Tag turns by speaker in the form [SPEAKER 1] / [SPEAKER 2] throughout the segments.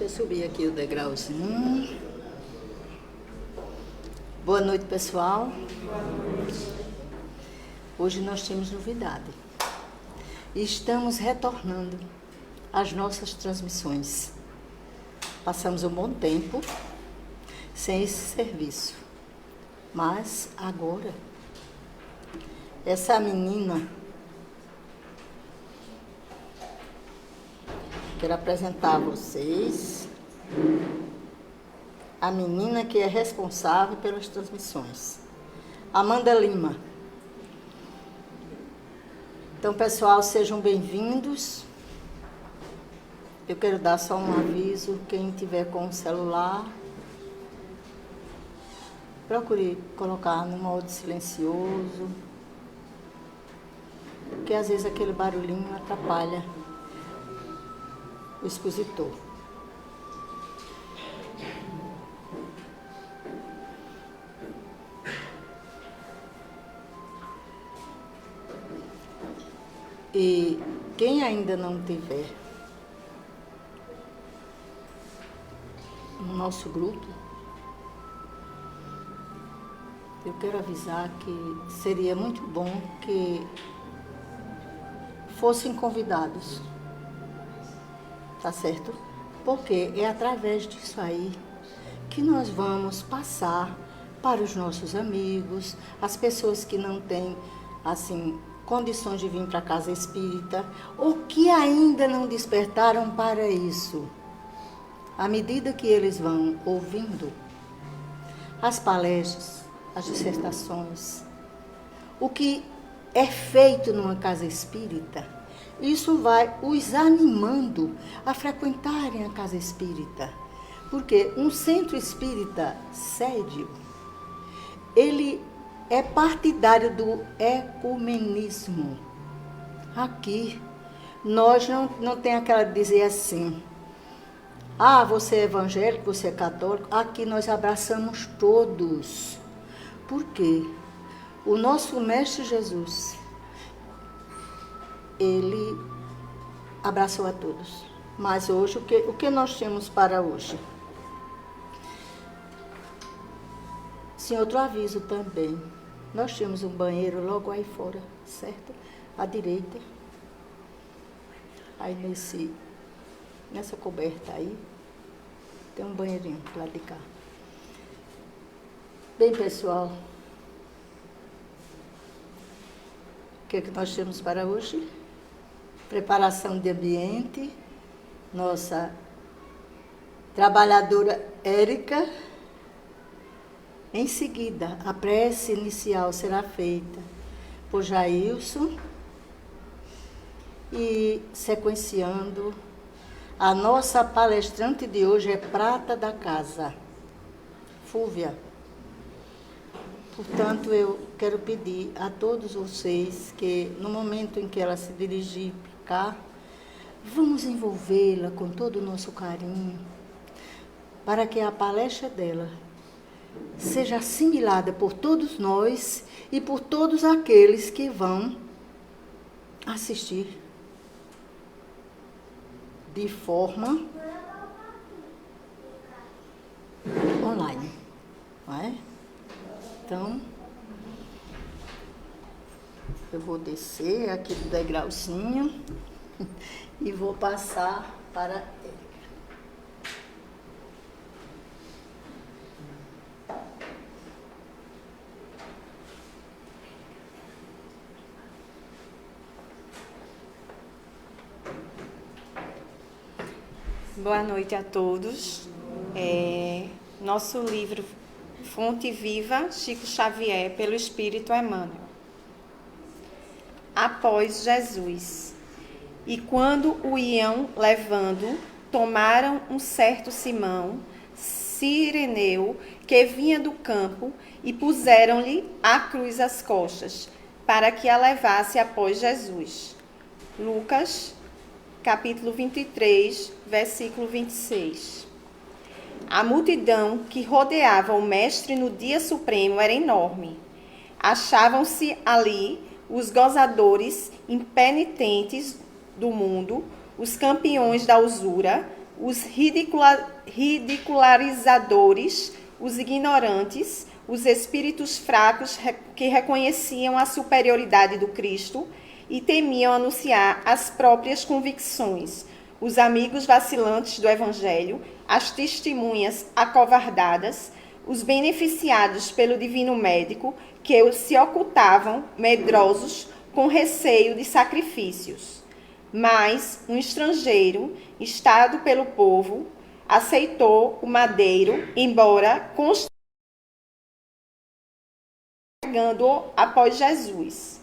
[SPEAKER 1] Deixa eu subir aqui o degrauzinho. Boa noite, pessoal. Hoje nós temos novidade. Estamos retornando às nossas transmissões. Passamos um bom tempo sem esse serviço. Mas agora, essa menina, quero apresentar a vocês a menina que é responsável pelas transmissões, Amanda Lima. Então, pessoal, sejam bem-vindos. Eu quero dar só um aviso, quem tiver com o celular, procure colocar no modo silencioso, porque às vezes aquele barulhinho atrapalha o expositor. E quem ainda não tiver no nosso grupo, eu quero avisar que seria muito bom que fossem convidados, tá certo? Porque é através disso aí que nós vamos passar para os nossos amigos, as pessoas que não têm, assim, condições de vir para a casa espírita, ou que ainda não despertaram para isso. À medida que eles vão ouvindo as palestras, as dissertações, o que é feito numa casa espírita, isso vai os animando a frequentarem a casa espírita. Porque um centro espírita sério, ele é partidário do ecumenismo. Aqui, nós não tem aquela de dizer assim, você é evangélico, você é católico. Aqui nós abraçamos todos. Por quê? O nosso Mestre Jesus, ele abraçou a todos. Mas hoje, o que nós temos para hoje? Sim, outro aviso também. Nós temos um banheiro logo aí fora, certo? À direita. Aí nessa coberta aí, tem um banheirinho do lado de cá. Bem, pessoal, o que é que nós temos para hoje? Preparação de ambiente. Nossa trabalhadora Érica. Em seguida, a prece inicial será feita por Jailson e, sequenciando, a nossa palestrante de hoje é prata da casa, Fúvia. Portanto, eu quero pedir a todos vocês que, no momento em que ela se dirigir para cá, vamos envolvê-la com todo o nosso carinho, para que a palestra dela seja assimilada por todos nós e por todos aqueles que vão assistir de forma online, não é? Então, eu vou descer aqui do degrauzinho e vou passar para
[SPEAKER 2] Boa noite a todos. Nosso livro Fonte Viva, Chico Xavier, pelo Espírito Emmanuel. Após Jesus. E quando o iam levando, tomaram um certo Simão, Cireneu, que vinha do campo, e puseram-lhe a cruz às costas, para que a levasse após Jesus. Lucas, capítulo 23, versículo 26. A multidão que rodeava o mestre no dia supremo era enorme. Achavam-se ali os gozadores impenitentes do mundo, os campeões da usura, os ridicularizadores, os ignorantes, os espíritos fracos que reconheciam a superioridade do Cristo e temiam anunciar as próprias convicções, os amigos vacilantes do Evangelho, as testemunhas acovardadas, os beneficiados pelo divino médico, que se ocultavam, medrosos, com receio de sacrifícios. Mas um estrangeiro, estado pelo povo, aceitou o madeiro, embora carregando-o após Jesus.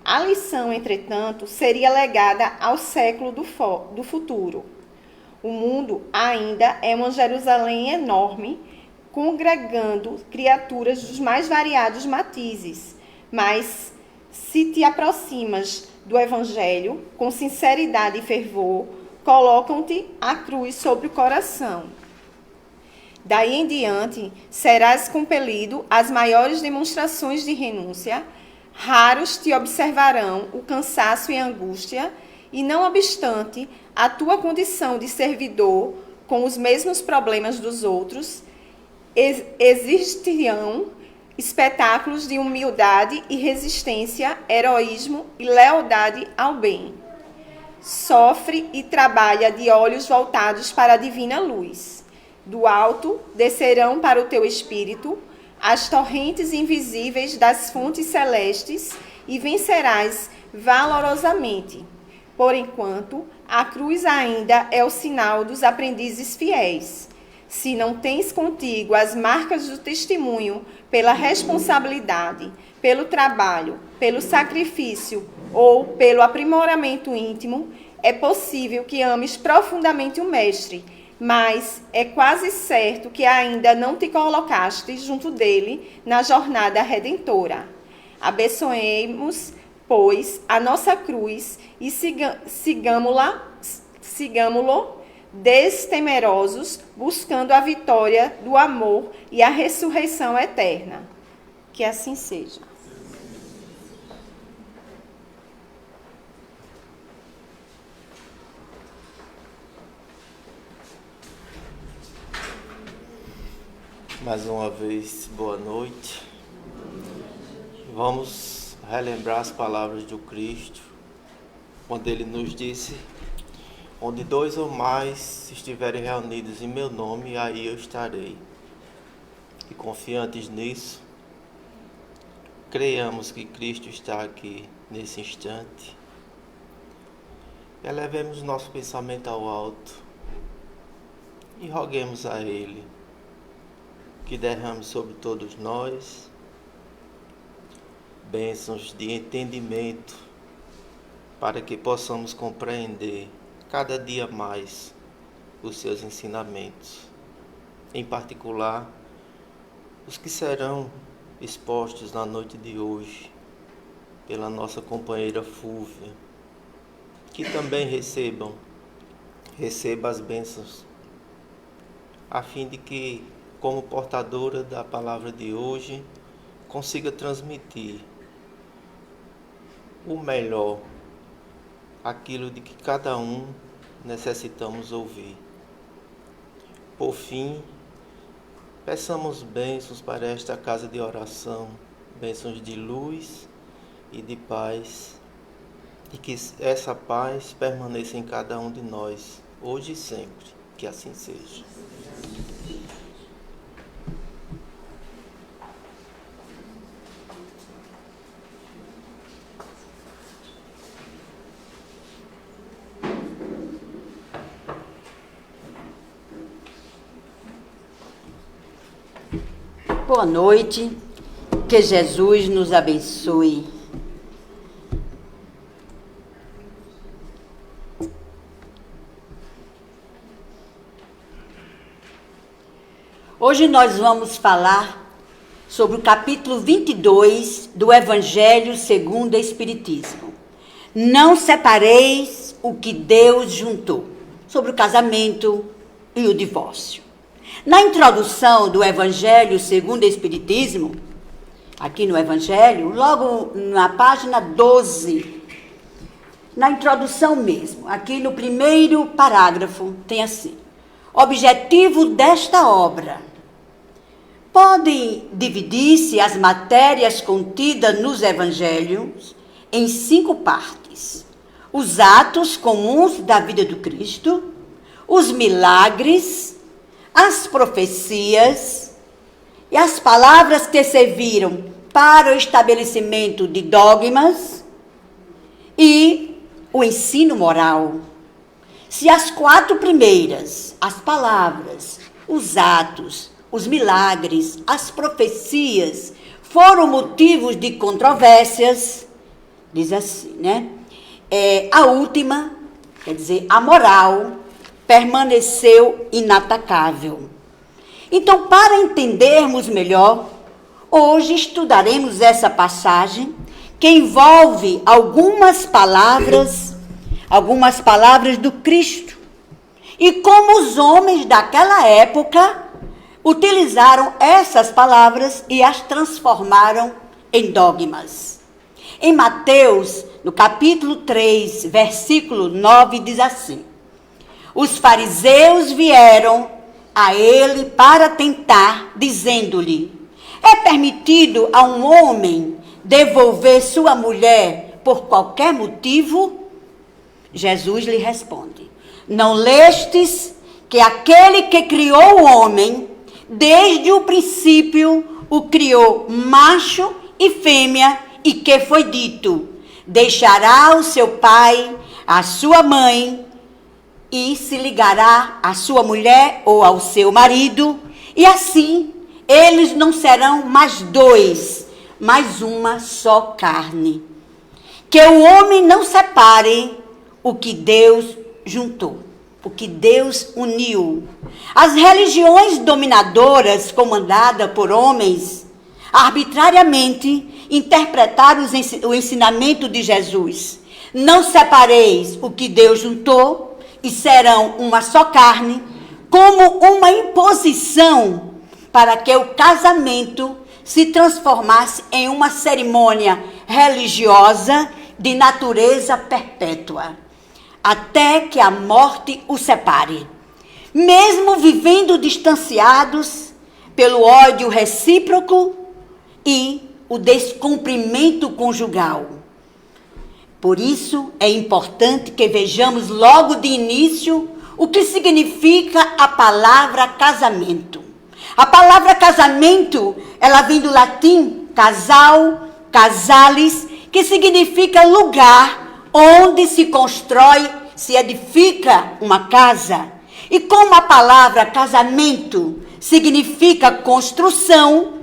[SPEAKER 2] A lição, entretanto, seria legada ao século do futuro. O mundo ainda é uma Jerusalém enorme, congregando criaturas dos mais variados matizes, mas se te aproximas do Evangelho com sinceridade e fervor, colocam-te a cruz sobre o coração. Daí em diante, serás compelido às maiores demonstrações de renúncia. Raros te observarão o cansaço e a angústia, e não obstante a tua condição de servidor com os mesmos problemas dos outros, existirão espetáculos de humildade e resistência, heroísmo e lealdade ao bem. Sofre e trabalha de olhos voltados para a divina luz. Do alto descerão para o teu espírito as torrentes invisíveis das fontes celestes e vencerás valorosamente. Por enquanto, a cruz ainda é o sinal dos aprendizes fiéis. Se não tens contigo as marcas do testemunho pela responsabilidade, pelo trabalho, pelo sacrifício ou pelo aprimoramento íntimo, é possível que ames profundamente o Mestre, mas é quase certo que ainda não te colocaste junto dele na jornada redentora. Abençoemos, pois, a nossa cruz e sigamo-lo destemerosos, buscando a vitória do amor e a ressurreição eterna. Que assim seja.
[SPEAKER 3] Mais uma vez, boa noite. Vamos relembrar as palavras do Cristo, quando ele nos disse: onde 2 ou mais estiverem reunidos em meu nome, aí eu estarei. E confiantes nisso, creiamos que Cristo está aqui nesse instante. Elevemos nosso pensamento ao alto e roguemos a Ele que derrame sobre todos nós bênçãos de entendimento, para que possamos compreender cada dia mais os seus ensinamentos, em particular os que serão expostos na noite de hoje pela nossa companheira Fúvia, que também receba as bênçãos, a fim de que, como portadora da palavra de hoje, consiga transmitir o melhor, aquilo de que cada um necessitamos ouvir. Por fim, peçamos bênçãos para esta casa de oração, bênçãos de luz e de paz, e que essa paz permaneça em cada um de nós, hoje e sempre. Que assim seja.
[SPEAKER 4] Boa noite, que Jesus nos abençoe. Hoje nós vamos falar sobre o capítulo 22 do Evangelho segundo o Espiritismo. Não separeis o que Deus juntou, sobre o casamento e o divórcio. Na introdução do Evangelho segundo o Espiritismo, aqui no Evangelho, logo na página 12, na introdução mesmo, aqui no primeiro parágrafo, tem assim: Objetivo desta obra. Podem dividir-se as matérias contidas nos evangelhos em 5 partes: os atos comuns da vida do Cristo, os milagres, as profecias e as palavras que serviram para o estabelecimento de dogmas e o ensino moral. Se as 4 primeiras, as palavras, os atos, os milagres, as profecias, foram motivos de controvérsias, diz assim, né? A última, quer dizer, a moral, permaneceu inatacável. Então, para entendermos melhor, hoje estudaremos essa passagem que envolve algumas palavras do Cristo. E como os homens daquela época utilizaram essas palavras e as transformaram em dogmas. Em Mateus, no capítulo 3, versículo 9, diz assim: os fariseus vieram a ele para tentar, dizendo-lhe: é permitido a um homem devolver sua mulher por qualquer motivo? Jesus lhe responde: não lestes que aquele que criou o homem, desde o princípio o criou macho e fêmea, e que foi dito: deixará o seu pai, a sua mãe, e se ligará à sua mulher ou ao seu marido, e assim eles não serão mais 2, mas uma só carne. Que o homem não separe o que Deus juntou, o que Deus uniu. As religiões dominadoras, comandadas por homens, arbitrariamente interpretaram o ensinamento de Jesus. Não separeis o que Deus juntou, e serão uma só carne, como uma imposição para que o casamento se transformasse em uma cerimônia religiosa de natureza perpétua, até que a morte os separe. Mesmo vivendo distanciados pelo ódio recíproco e o descumprimento conjugal. Por isso, é importante que vejamos logo de início o que significa a palavra casamento. A palavra casamento, ela vem do latim casal, casalis, que significa lugar onde se constrói, se edifica uma casa. E como a palavra casamento significa construção,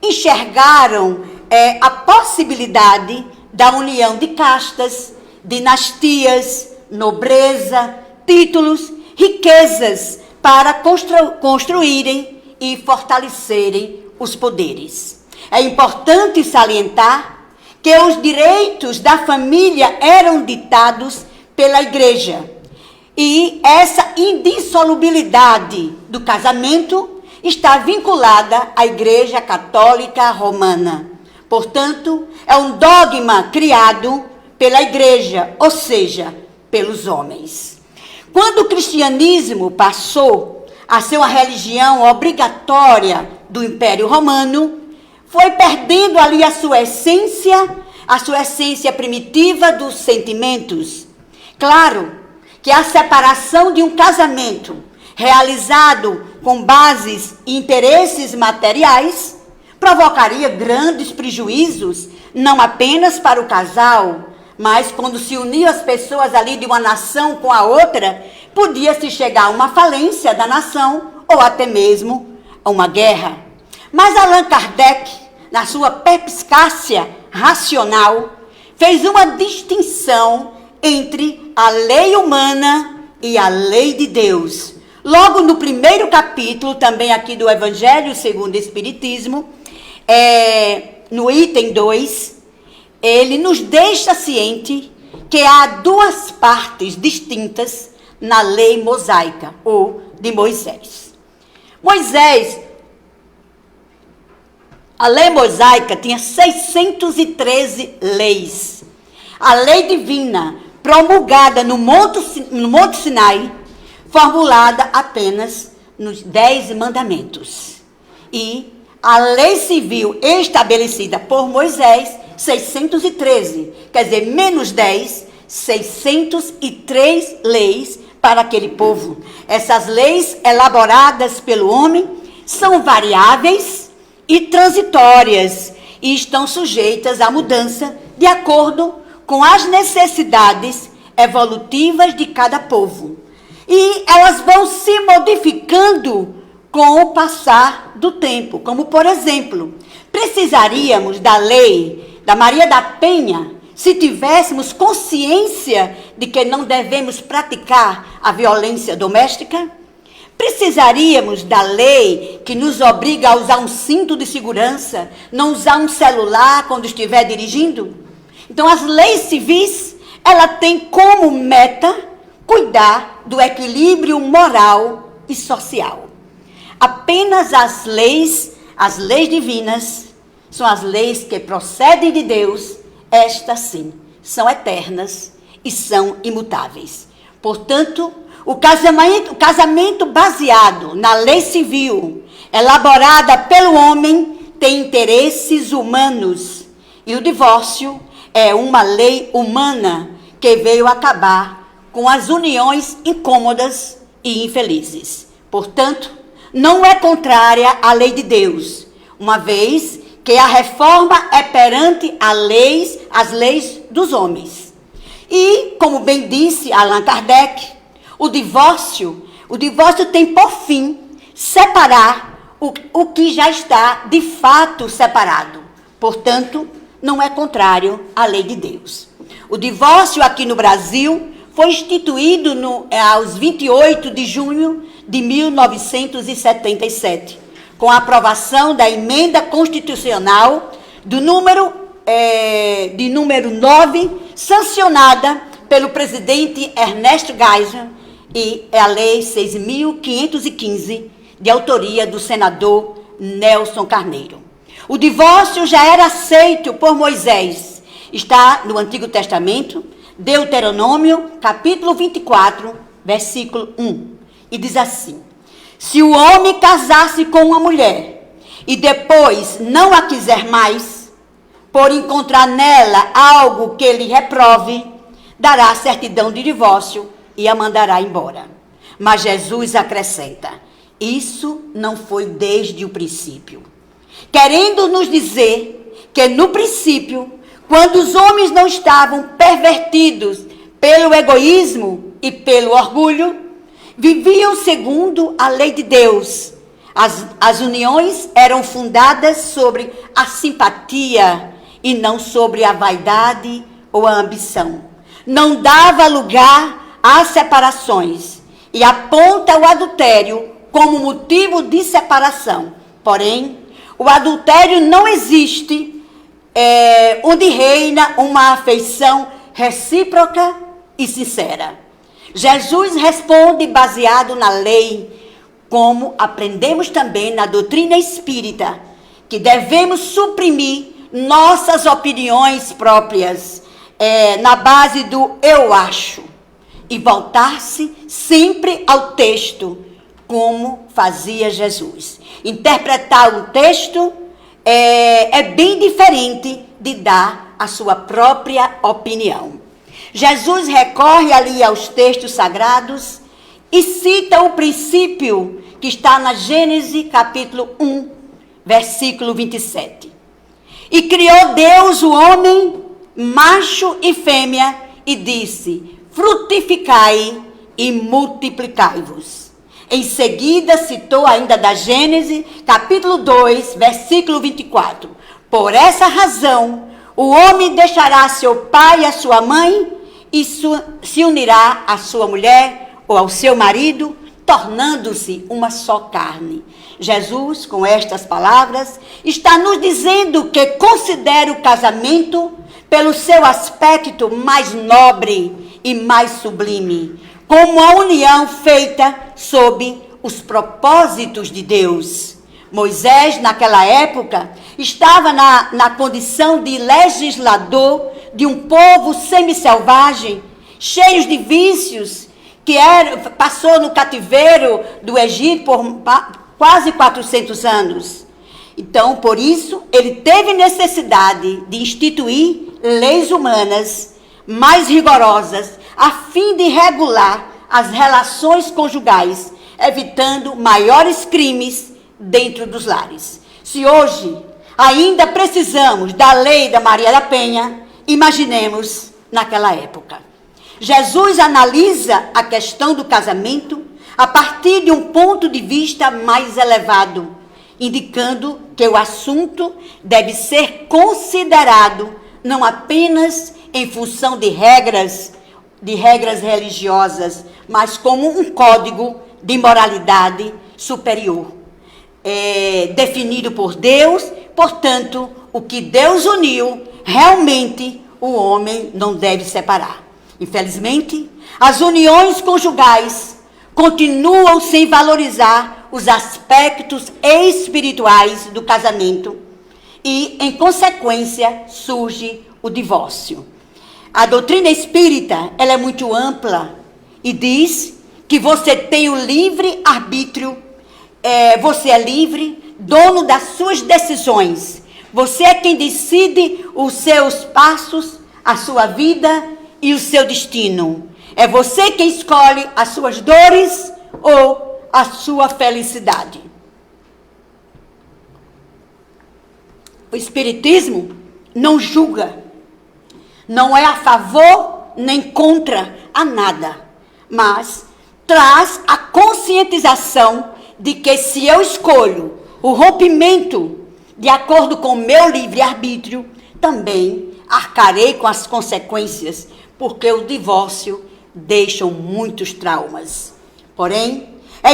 [SPEAKER 4] enxergaram a possibilidade da união de castas, dinastias, nobreza, títulos, riquezas para construírem e fortalecerem os poderes. É importante salientar que os direitos da família eram ditados pela igreja. E essa indissolubilidade do casamento está vinculada à Igreja Católica Romana. Portanto, é um dogma criado pela igreja, ou seja, pelos homens. Quando o cristianismo passou a ser uma religião obrigatória do Império Romano, foi perdendo ali a sua essência primitiva dos sentimentos. Claro que a separação de um casamento realizado com bases e interesses materiais provocaria grandes prejuízos, não apenas para o casal, mas quando se uniam as pessoas ali de uma nação com a outra, podia-se chegar a uma falência da nação ou até mesmo a uma guerra. Mas Allan Kardec, na sua perspicácia racional, fez uma distinção entre a lei humana e a lei de Deus. Logo no primeiro capítulo, também aqui do Evangelho segundo o Espiritismo, no item 2, ele nos deixa ciente que há 2 partes distintas na lei mosaica, ou de Moisés. A lei mosaica tinha 613 leis. A lei divina, promulgada no Monte Sinai, formulada apenas nos 10 mandamentos. E a lei civil estabelecida por Moisés, 613, quer dizer, menos 10, 603 leis para aquele povo. Essas leis elaboradas pelo homem são variáveis e transitórias e estão sujeitas à mudança de acordo com as necessidades evolutivas de cada povo. E elas vão se modificando com o passar do tempo. Como, por exemplo, precisaríamos da lei da Maria da Penha se tivéssemos consciência de que não devemos praticar a violência doméstica? Precisaríamos da lei que nos obriga a usar um cinto de segurança, não usar um celular quando estiver dirigindo? Então, as leis civis, ela tem como meta cuidar do equilíbrio moral e social. Apenas as leis divinas, são as leis que procedem de Deus, estas sim, são eternas e são imutáveis. Portanto, o casamento baseado na lei civil, elaborada pelo homem, tem interesses humanos. E o divórcio é uma lei humana que veio acabar com as uniões incômodas e infelizes. Portanto, não é contrária à lei de Deus, uma vez que a reforma é perante as leis dos homens. E, como bem disse Allan Kardec, o divórcio tem por fim separar o que já está de fato separado. Portanto, não é contrário à lei de Deus. O divórcio aqui no Brasil foi instituído aos 28 de junho de 1977, com a aprovação da emenda constitucional de número 9, sancionada pelo presidente Ernesto Geisel, e é a Lei 6.515, de autoria do senador Nelson Carneiro. O divórcio já era aceito por Moisés. Está no Antigo Testamento, Deuteronômio, capítulo 24, versículo 1. E diz assim: se o homem casar-se com uma mulher e depois não a quiser mais, por encontrar nela algo que lhe reprove, dará certidão de divórcio e a mandará embora. Mas Jesus acrescenta: isso não foi desde o princípio. Querendo nos dizer que no princípio, quando os homens não estavam pervertidos pelo egoísmo e pelo orgulho, viviam segundo a lei de Deus. As uniões eram fundadas sobre a simpatia e não sobre a vaidade ou a ambição. Não dava lugar às separações e aponta o adultério como motivo de separação. Porém, o adultério não existe onde reina uma afeição recíproca e sincera. Jesus responde baseado na lei, como aprendemos também na doutrina espírita, que devemos suprimir nossas opiniões próprias na base do eu acho e voltar-se sempre ao texto, como fazia Jesus. Interpretar um texto é bem diferente de dar a sua própria opinião. Jesus recorre ali aos textos sagrados e cita o princípio que está na Gênesis capítulo 1, versículo 27. E criou Deus o homem, macho e fêmea, e disse: frutificai e multiplicai-vos. Em seguida, citou ainda da Gênesis, capítulo 2, versículo 24. Por essa razão, o homem deixará seu pai e a sua mãe e se unirá à sua mulher ou ao seu marido, tornando-se uma só carne. Jesus, com estas palavras, está nos dizendo que considera o casamento pelo seu aspecto mais nobre e mais sublime, como a união feita sob os propósitos de Deus. Moisés, naquela época, estava na condição de legislador de um povo semi-selvagem, cheios de vícios, passou no cativeiro do Egito por quase 400 anos. Então, por isso, ele teve necessidade de instituir leis humanas mais rigorosas, a fim de regular as relações conjugais, evitando maiores crimes dentro dos lares. Se hoje ainda precisamos da lei da Maria da Penha, imaginemos naquela época. Jesus analisa a questão do casamento a partir de um ponto de vista mais elevado, indicando que o assunto deve ser considerado não apenas em função de regras religiosas, mas como um código de moralidade superior, definido por Deus. Portanto, o que Deus uniu, realmente o homem não deve separar. Infelizmente, as uniões conjugais continuam sem valorizar os aspectos espirituais do casamento e, em consequência, surge o divórcio. A doutrina espírita, ela é muito ampla e diz que você tem o livre arbítrio, você é livre, dono das suas decisões. Você é quem decide os seus passos, a sua vida e o seu destino. É você quem escolhe as suas dores ou a sua felicidade. O Espiritismo não julga, não é a favor nem contra a nada, mas traz a conscientização de que se eu escolho o rompimento de acordo com o meu livre-arbítrio, também arcarei com as consequências, porque o divórcio deixa muitos traumas. Porém, o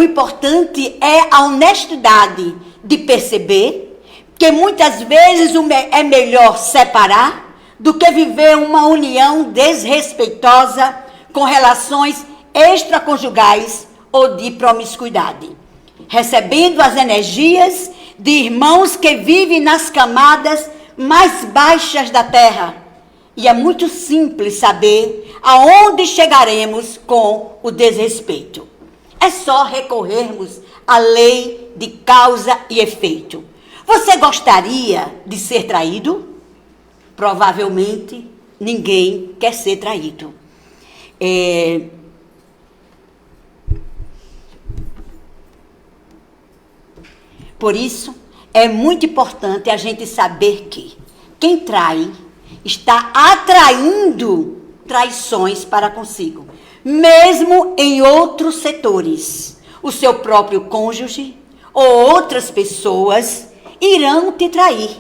[SPEAKER 4] importante é a honestidade de perceber que muitas vezes é melhor separar do que viver uma união desrespeitosa com relações extraconjugais ou de promiscuidade, recebendo as energias de irmãos que vivem nas camadas mais baixas da terra. E é muito simples saber aonde chegaremos com o desrespeito. É só recorrermos à lei de causa e efeito. Você gostaria de ser traído? Provavelmente ninguém quer ser traído. Por isso, é muito importante a gente saber que quem trai está atraindo traições para consigo, mesmo em outros setores. O seu próprio cônjuge ou outras pessoas irão te trair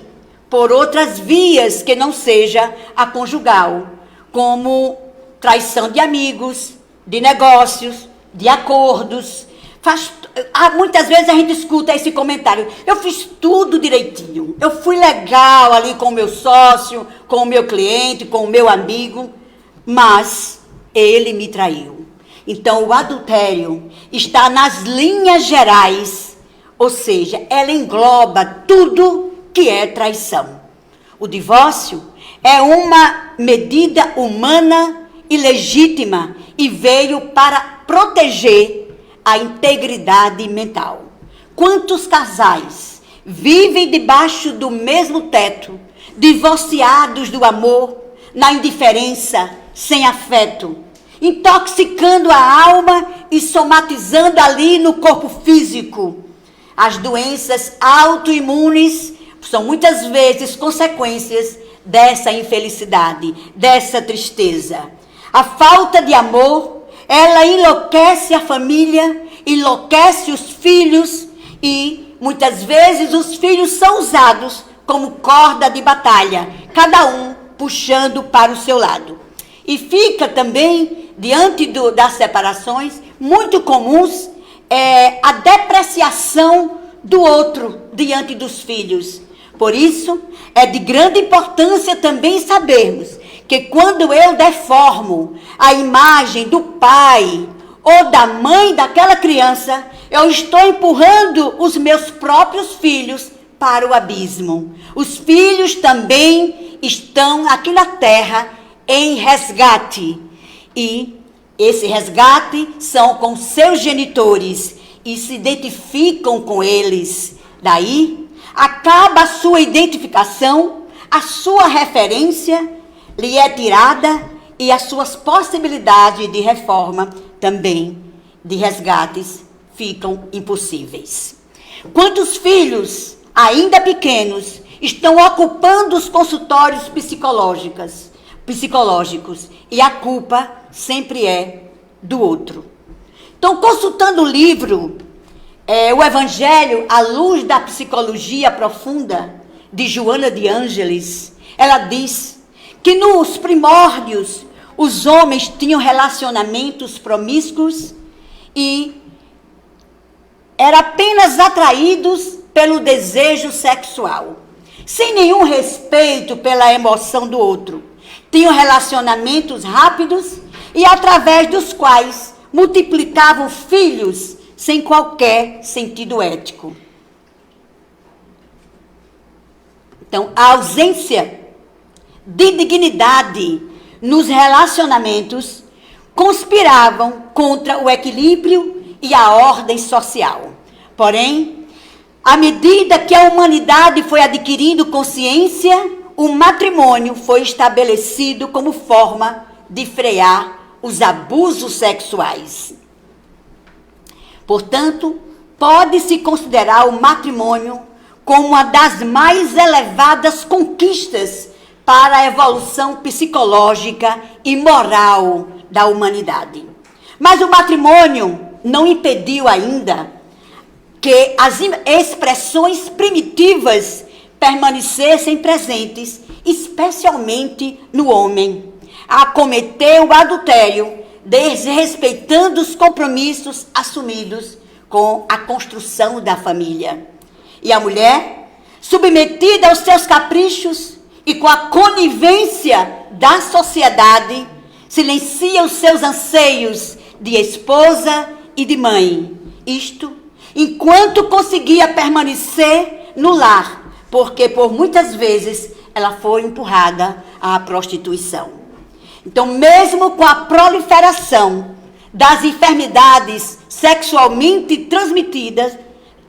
[SPEAKER 4] por outras vias que não seja a conjugal, como traição de amigos, de negócios, de acordos. Muitas vezes a gente escuta esse comentário: eu fiz tudo direitinho, eu fui legal ali com o meu sócio, com o meu cliente, com o meu amigo, mas ele me traiu. Então o adultério está nas linhas gerais, ou seja, ela engloba tudo que é traição. O divórcio é uma medida humana e legítima e veio para proteger a integridade mental. Quantos casais vivem debaixo do mesmo teto, divorciados do amor, na indiferença, sem afeto, intoxicando a alma e somatizando ali no corpo físico. As doenças autoimunes são muitas vezes consequências dessa infelicidade, dessa tristeza. A falta de amor, ela enlouquece a família, enlouquece os filhos e muitas vezes os filhos são usados como corda de batalha, cada um puxando para o seu lado. E fica também, diante das separações, muito comuns a depreciação do outro diante dos filhos. Por isso, é de grande importância também sabermos que quando eu deformo a imagem do pai ou da mãe daquela criança, eu estou empurrando os meus próprios filhos para o abismo. Os filhos também estão aqui na terra em resgate. e esse resgate são com seus genitores e se identificam com eles. Daí, acaba a sua identificação, a sua referência lhe é tirada e as suas possibilidades de reforma também, de resgates, ficam impossíveis. Quantos filhos, ainda pequenos, estão ocupando os consultórios psicológicos e a culpa sempre é do outro. Então, consultando o livro, o Evangelho à luz da psicologia profunda, de Joana de Ângeles, ela diz que nos primórdios os homens tinham relacionamentos promíscuos e eram apenas atraídos pelo desejo sexual, sem nenhum respeito pela emoção do outro. Tinham relacionamentos rápidos e através dos quais multiplicavam filhos sem qualquer sentido ético. Então, a ausência de dignidade nos relacionamentos conspiravam contra o equilíbrio e a ordem social. Porém, à medida que a humanidade foi adquirindo consciência, o matrimônio foi estabelecido como forma de frear os abusos sexuais. Portanto, pode-se considerar o matrimônio como uma das mais elevadas conquistas para a evolução psicológica e moral da humanidade. Mas o matrimônio não impediu ainda que as expressões primitivas permanecessem presentes, especialmente no homem, a cometer o adultério, desrespeitando os compromissos assumidos com a construção da família. E a mulher, submetida aos seus caprichos e com a conivência da sociedade, silencia os seus anseios de esposa e de mãe. Isto enquanto conseguia permanecer no lar, porque por muitas vezes ela foi empurrada à prostituição. Então, mesmo com a proliferação das enfermidades sexualmente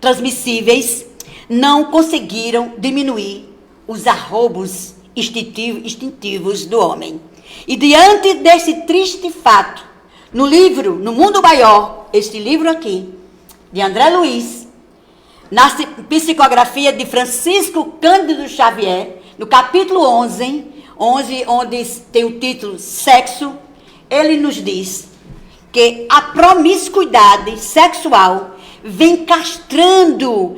[SPEAKER 4] transmissíveis, não conseguiram diminuir os arroubos instintivos do homem. E diante desse triste fato, no livro No Mundo Maior, este livro aqui, de André Luiz, na psicografia de Francisco Cândido Xavier, no capítulo 11, onde tem o título Sexo, ele nos diz que a promiscuidade sexual vem castrando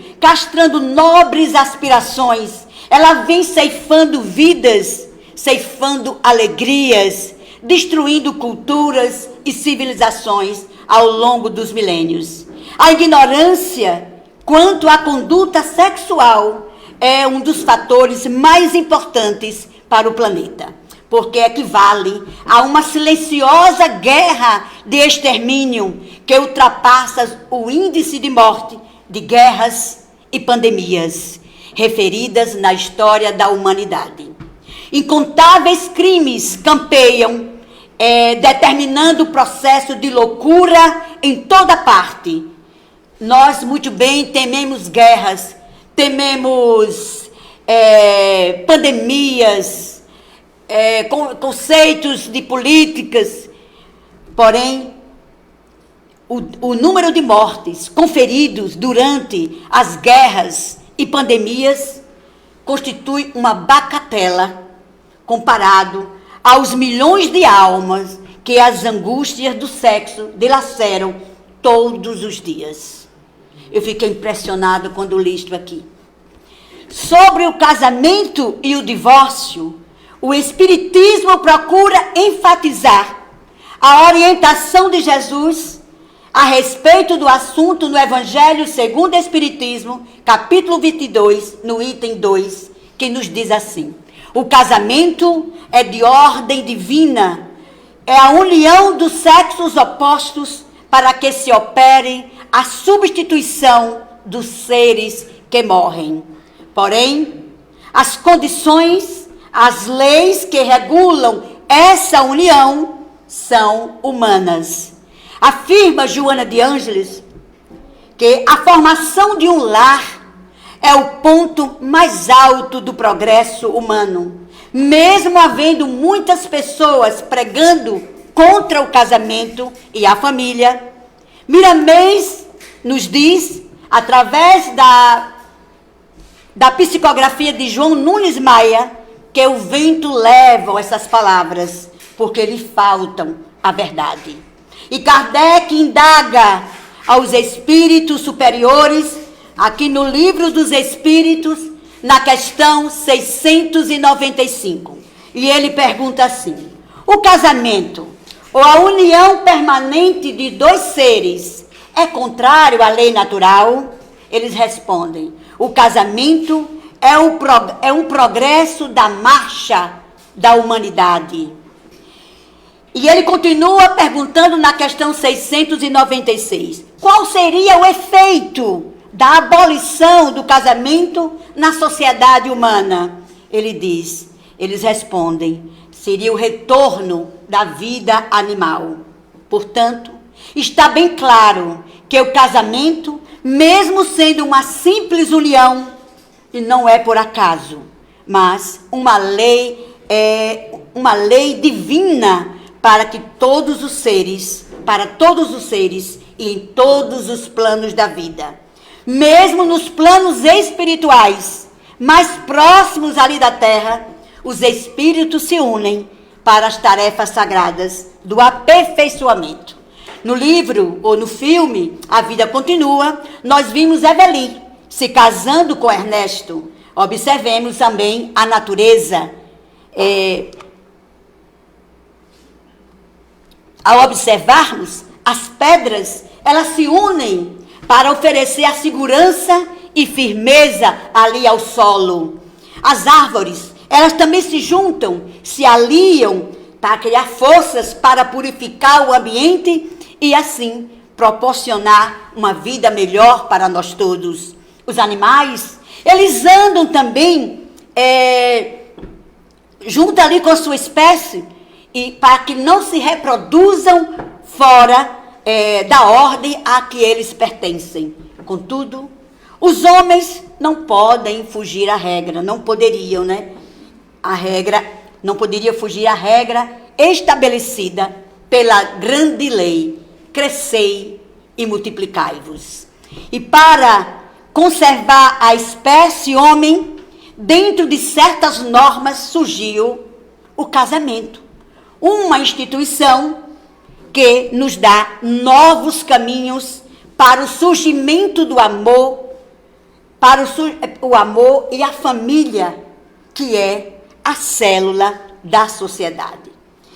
[SPEAKER 4] nobres aspirações, ela vem ceifando vidas, ceifando alegrias, destruindo culturas e civilizações ao longo dos milênios. A ignorância quanto à conduta sexual é um dos fatores mais importantes para o planeta, porque equivale a uma silenciosa guerra de extermínio que ultrapassa o índice de morte de guerras e pandemias referidas na história da humanidade. Incontáveis crimes campeiam, determinando o processo de loucura em toda parte. Nós muito bem tememos guerras, tememos pandemias, conceitos de políticas, porém, o número de mortes conferidos durante as guerras e pandemias constitui uma bagatela comparado aos milhões de almas que as angústias do sexo dilaceram todos os dias. Eu fiquei impressionada quando li isto aqui. Sobre o casamento e o divórcio, o Espiritismo procura enfatizar a orientação de Jesus a respeito do assunto no Evangelho segundo o Espiritismo, capítulo 22, no item 2, que nos diz assim: o casamento é de ordem divina, é a união dos sexos opostos para que se opere a substituição dos seres que morrem. Porém, as condições, as leis que regulam essa união são humanas. Afirma Joana de Ângeles que a formação de um lar é o ponto mais alto do progresso humano. Mesmo havendo muitas pessoas pregando contra o casamento e a família, Miramês nos diz, através da psicografia de João Nunes Maia, que o vento leva essas palavras, porque lhe faltam a verdade. E Kardec indaga aos espíritos superiores, aqui no Livro dos Espíritos, na questão 695. E ele pergunta assim: o casamento ou a união permanente de dois seres é contrário à lei natural? Eles respondem: o casamento é um progresso da marcha da humanidade. E ele continua perguntando na questão 696: qual seria o efeito da abolição do casamento na sociedade humana? Eles respondem: seria o retorno da vida animal. Portanto, está bem claro que o casamento, mesmo sendo uma simples união, e não é por acaso, mas uma lei divina para todos os seres e em todos os planos da vida. Mesmo nos planos espirituais, mais próximos ali da terra, os espíritos se unem para as tarefas sagradas do aperfeiçoamento. No livro, ou no filme, A Vida Continua, nós vimos Evelyn se casando com Ernesto. Observemos também a natureza. Ao observarmos, as pedras, elas se unem para oferecer a segurança e firmeza ali ao solo. As árvores, elas também se juntam, se aliam para criar forças para purificar o ambiente e assim proporcionar uma vida melhor para nós todos. Os animais, eles andam também junto ali com a sua espécie, e para que não se reproduzam fora da ordem a que eles pertencem. Contudo, os homens não podem fugir à regra, não poderiam, né? A regra, não poderia fugir à regra estabelecida pela grande lei: crescei e multiplicai-vos. E para conservar a espécie homem, dentro de certas normas surgiu o casamento, uma instituição que nos dá novos caminhos para o surgimento do amor, para o amor e a família, que é a célula da sociedade.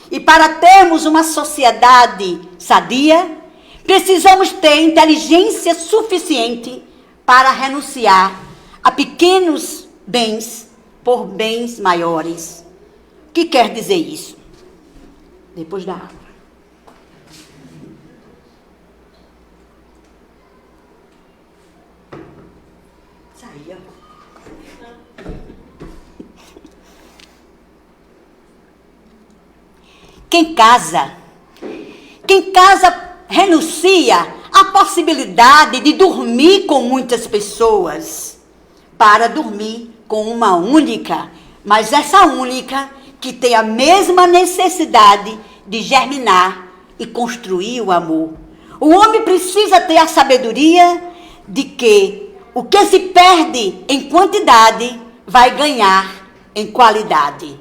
[SPEAKER 4] E para termos uma sociedade sadia, precisamos ter inteligência suficiente para renunciar a pequenos bens por bens maiores. O que quer dizer isso? Depois da água. Saia. Quem casa renuncia à possibilidade de dormir com muitas pessoas para dormir com uma única, mas essa única que tem a mesma necessidade de germinar e construir o amor. O homem precisa ter a sabedoria de que o que se perde em quantidade vai ganhar em qualidade.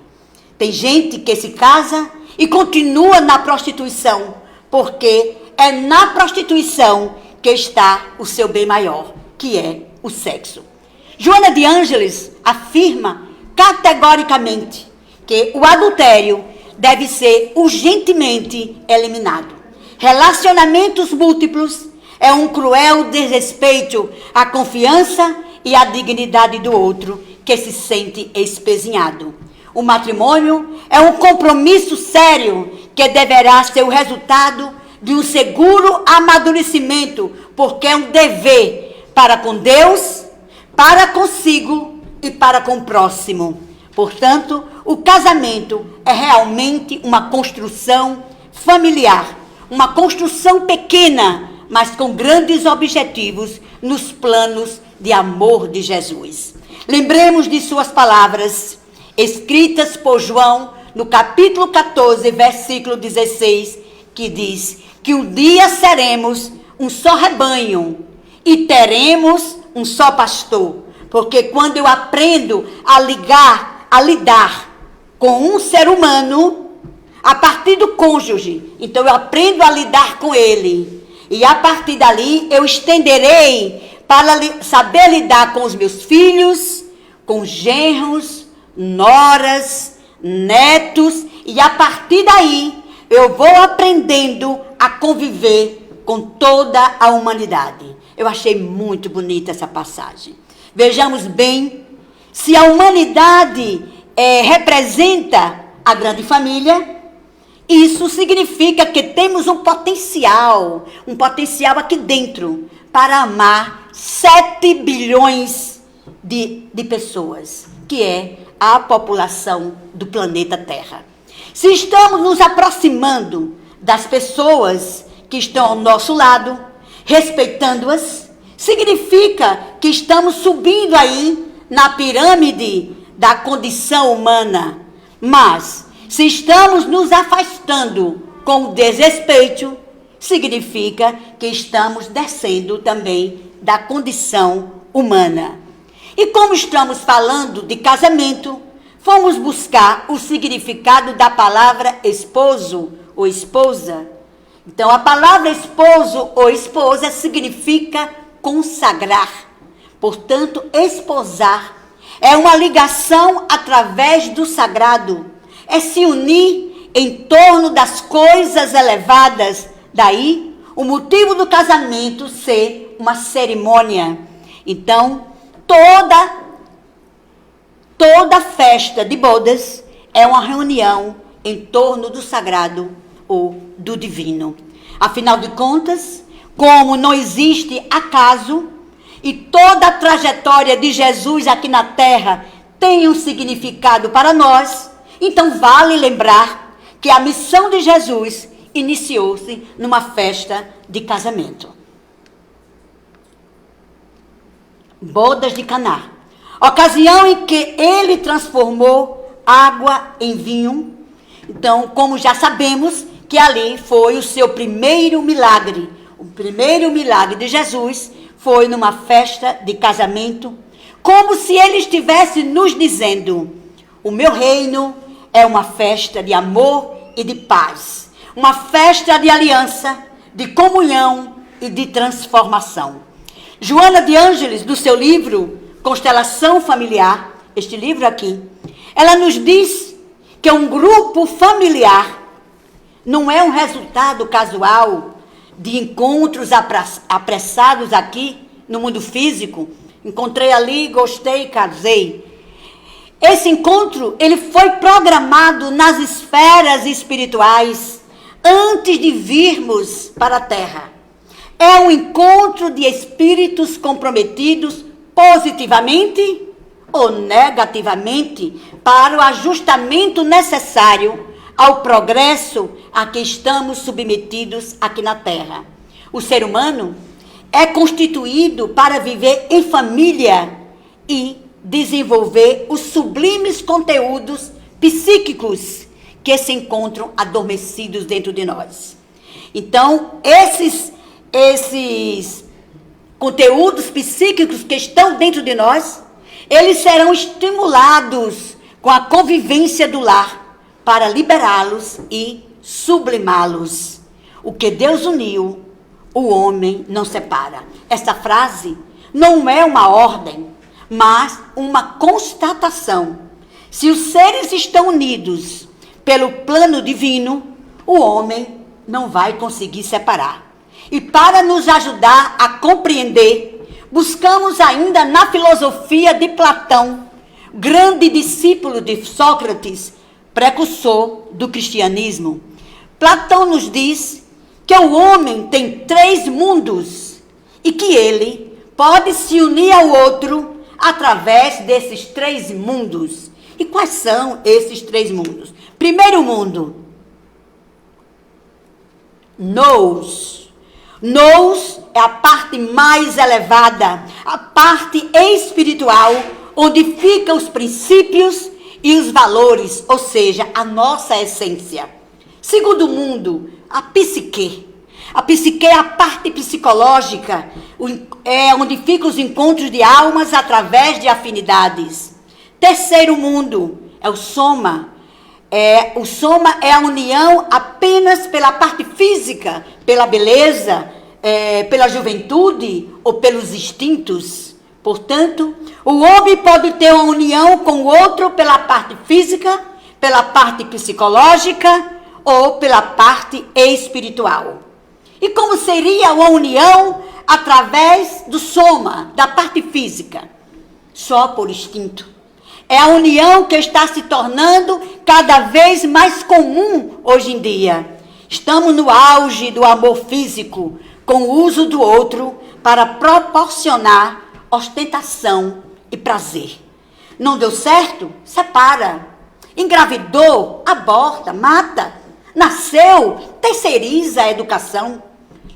[SPEAKER 4] Tem gente que se casa e continua na prostituição, porque é na prostituição que está o seu bem maior, que é o sexo. Joana de Ângeles afirma categoricamente que o adultério deve ser urgentemente eliminado. Relacionamentos múltiplos é um cruel desrespeito à confiança e à dignidade do outro que se sente espezinhado. O matrimônio é um compromisso sério que deverá ser o resultado de um seguro amadurecimento, porque é um dever para com Deus, para consigo e para com o próximo. Portanto, o casamento é realmente uma construção familiar, uma construção pequena, mas com grandes objetivos nos planos de amor de Jesus. Lembremos de suas palavras, escritas por João, no capítulo 14, versículo 16, que diz que um dia seremos um só rebanho e teremos um só pastor. Porque quando eu aprendo a lidar com um ser humano, a partir do cônjuge, então eu aprendo a lidar com ele. E a partir dali eu estenderei para saber lidar com os meus filhos, com genros, noras, netos. E a partir daí eu vou aprendendo a conviver com toda a humanidade. Eu achei muito bonita essa passagem. Vejamos bem, se a humanidade representa a grande família, isso significa que temos um potencial aqui dentro para amar 7 bilhões de pessoas, que é a população do planeta Terra. Se estamos nos aproximando das pessoas que estão ao nosso lado, respeitando-as, significa que estamos subindo aí na pirâmide da condição humana. Mas, se estamos nos afastando com o desrespeito, significa que estamos descendo também da condição humana. E como estamos falando de casamento, fomos buscar o significado da palavra esposo ou esposa. Então, a palavra esposo ou esposa significa consagrar. Portanto, esposar é uma ligação através do sagrado. É se unir em torno das coisas elevadas. Daí, o motivo do casamento ser uma cerimônia. Então, toda festa de bodas é uma reunião em torno do sagrado ou do divino. Afinal de contas, como não existe acaso, e toda a trajetória de Jesus aqui na Terra tem um significado para nós, então vale lembrar que a missão de Jesus iniciou-se numa festa de casamento. Bodas de Caná. Ocasião em que ele transformou água em vinho. Então, como já sabemos, que ali foi o seu primeiro milagre. O primeiro milagre de Jesus foi numa festa de casamento, como se ele estivesse nos dizendo: o meu reino é uma festa de amor e de paz, uma festa de aliança, de comunhão e de transformação. Joana de Ângeles, no seu livro Constelação Familiar, este livro aqui, ela nos diz que um grupo familiar não é um resultado casual de encontros apressados aqui no mundo físico. Encontrei ali, gostei, casei. Esse encontro, ele foi programado nas esferas espirituais antes de virmos para a Terra. É um encontro de espíritos comprometidos positivamente ou negativamente para o ajustamento necessário ao progresso a que estamos submetidos aqui na Terra. O ser humano é constituído para viver em família e desenvolver os sublimes conteúdos psíquicos que se encontram adormecidos dentro de nós. Então, esses conteúdos psíquicos que estão dentro de nós, eles serão estimulados com a convivência do lar para liberá-los e sublimá-los. O que Deus uniu, o homem não separa. Essa frase não é uma ordem, mas uma constatação. Se os seres estão unidos pelo plano divino, o homem não vai conseguir separar. E para nos ajudar a compreender, buscamos ainda na filosofia de Platão, grande discípulo de Sócrates, precursor do cristianismo. Platão nos diz que o homem tem 3 mundos e que ele pode se unir ao outro através desses 3 mundos. E quais são esses 3 mundos? Primeiro mundo, Nous. Nous é a parte mais elevada, a parte espiritual, onde ficam os princípios e os valores, ou seja, a nossa essência. Segundo mundo, a psique. A psique é a parte psicológica, é onde ficam os encontros de almas através de afinidades. Terceiro mundo é o soma. O soma é a união apenas pela parte física, pela beleza, pela juventude ou pelos instintos. Portanto, o homem pode ter uma união com o outro pela parte física, pela parte psicológica ou pela parte espiritual. E como seria uma união através do soma, da parte física? Só por instinto. É a união que está se tornando cada vez mais comum hoje em dia. Estamos no auge do amor físico, com o uso do outro para proporcionar ostentação e prazer. Não deu certo? Separa. Engravidou? Aborta, mata. Nasceu? Terceiriza a educação.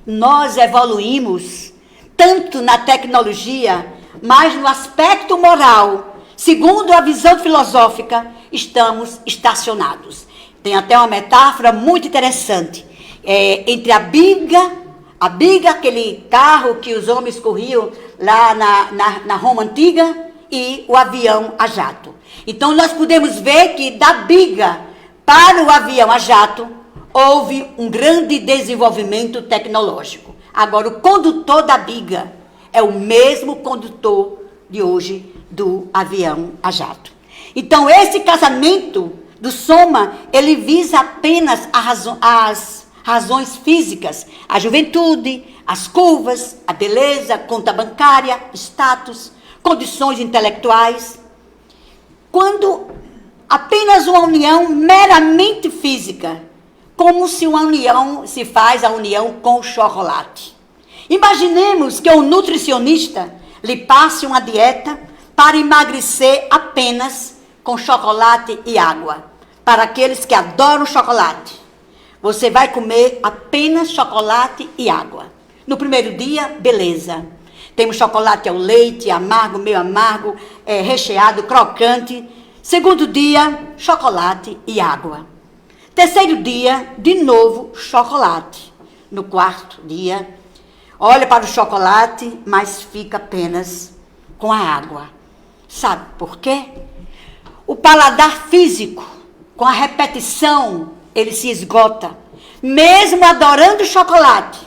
[SPEAKER 4] Nós evoluímos tanto na tecnologia, mas no aspecto moral, segundo a visão filosófica, estamos estacionados. Tem até uma metáfora muito interessante. Entre a biga, aquele carro que os homens corriam lá na Roma Antiga, e o avião a jato. Então, nós podemos ver que da biga para o avião a jato, houve um grande desenvolvimento tecnológico. Agora, o condutor da biga é o mesmo condutor de hoje do avião a jato. Então, esse casamento do soma, ele visa apenas as razões físicas, a juventude, as curvas, a beleza, conta bancária, status, condições intelectuais. Quando apenas uma união meramente física, como se uma união se faz a união com o chocolate. Imaginemos que o nutricionista lhe passe uma dieta para emagrecer apenas com chocolate e água. Para aqueles que adoram chocolate, você vai comer apenas chocolate e água. No primeiro dia, beleza. Temos chocolate ao leite, amargo, meio amargo, recheado, crocante. Segundo dia, chocolate e água. Terceiro dia, de novo, chocolate. No quarto dia, olha para o chocolate, mas fica apenas com a água. Sabe por quê? O paladar físico, com a repetição, ele se esgota. Mesmo adorando chocolate,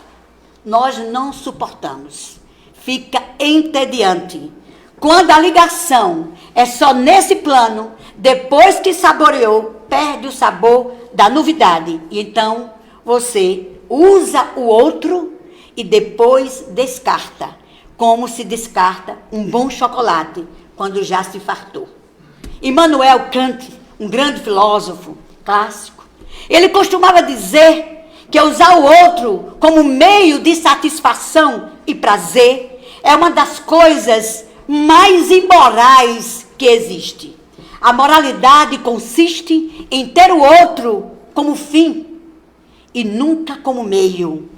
[SPEAKER 4] nós não suportamos. Fica entediante. Quando a ligação é só nesse plano, depois que saboreou, perde o sabor da novidade. E então, você usa o outro e depois descarta. Como se descarta um bom chocolate quando já se fartou. Immanuel Kant, um grande filósofo clássico, ele costumava dizer que usar o outro como meio de satisfação e prazer é uma das coisas mais imorais que existe. A moralidade consiste em ter o outro como fim e nunca como meio.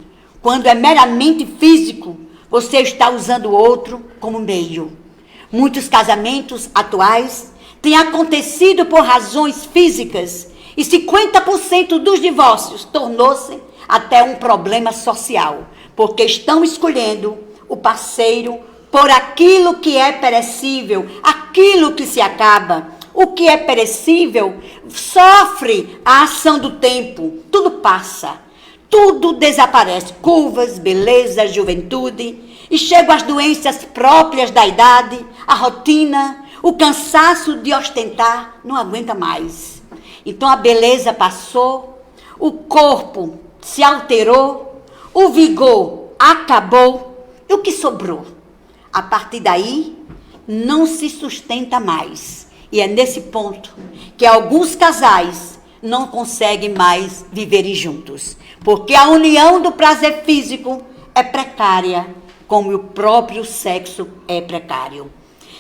[SPEAKER 4] Quando é meramente físico, você está usando o outro como meio. Muitos casamentos atuais têm acontecido por razões físicas e 50% dos divórcios tornou-se até um problema social, porque estão escolhendo o parceiro por aquilo que é perecível, aquilo que se acaba. O que é perecível sofre a ação do tempo, tudo passa, tudo desaparece, curvas, beleza, juventude, e chegam as doenças próprias da idade, a rotina, o cansaço de ostentar, não aguenta mais. Então a beleza passou, o corpo se alterou, o vigor acabou, e o que sobrou? A partir daí, não se sustenta mais. E é nesse ponto que alguns casais não conseguem mais viverem juntos. Porque a união do prazer físico é precária, como o próprio sexo é precário.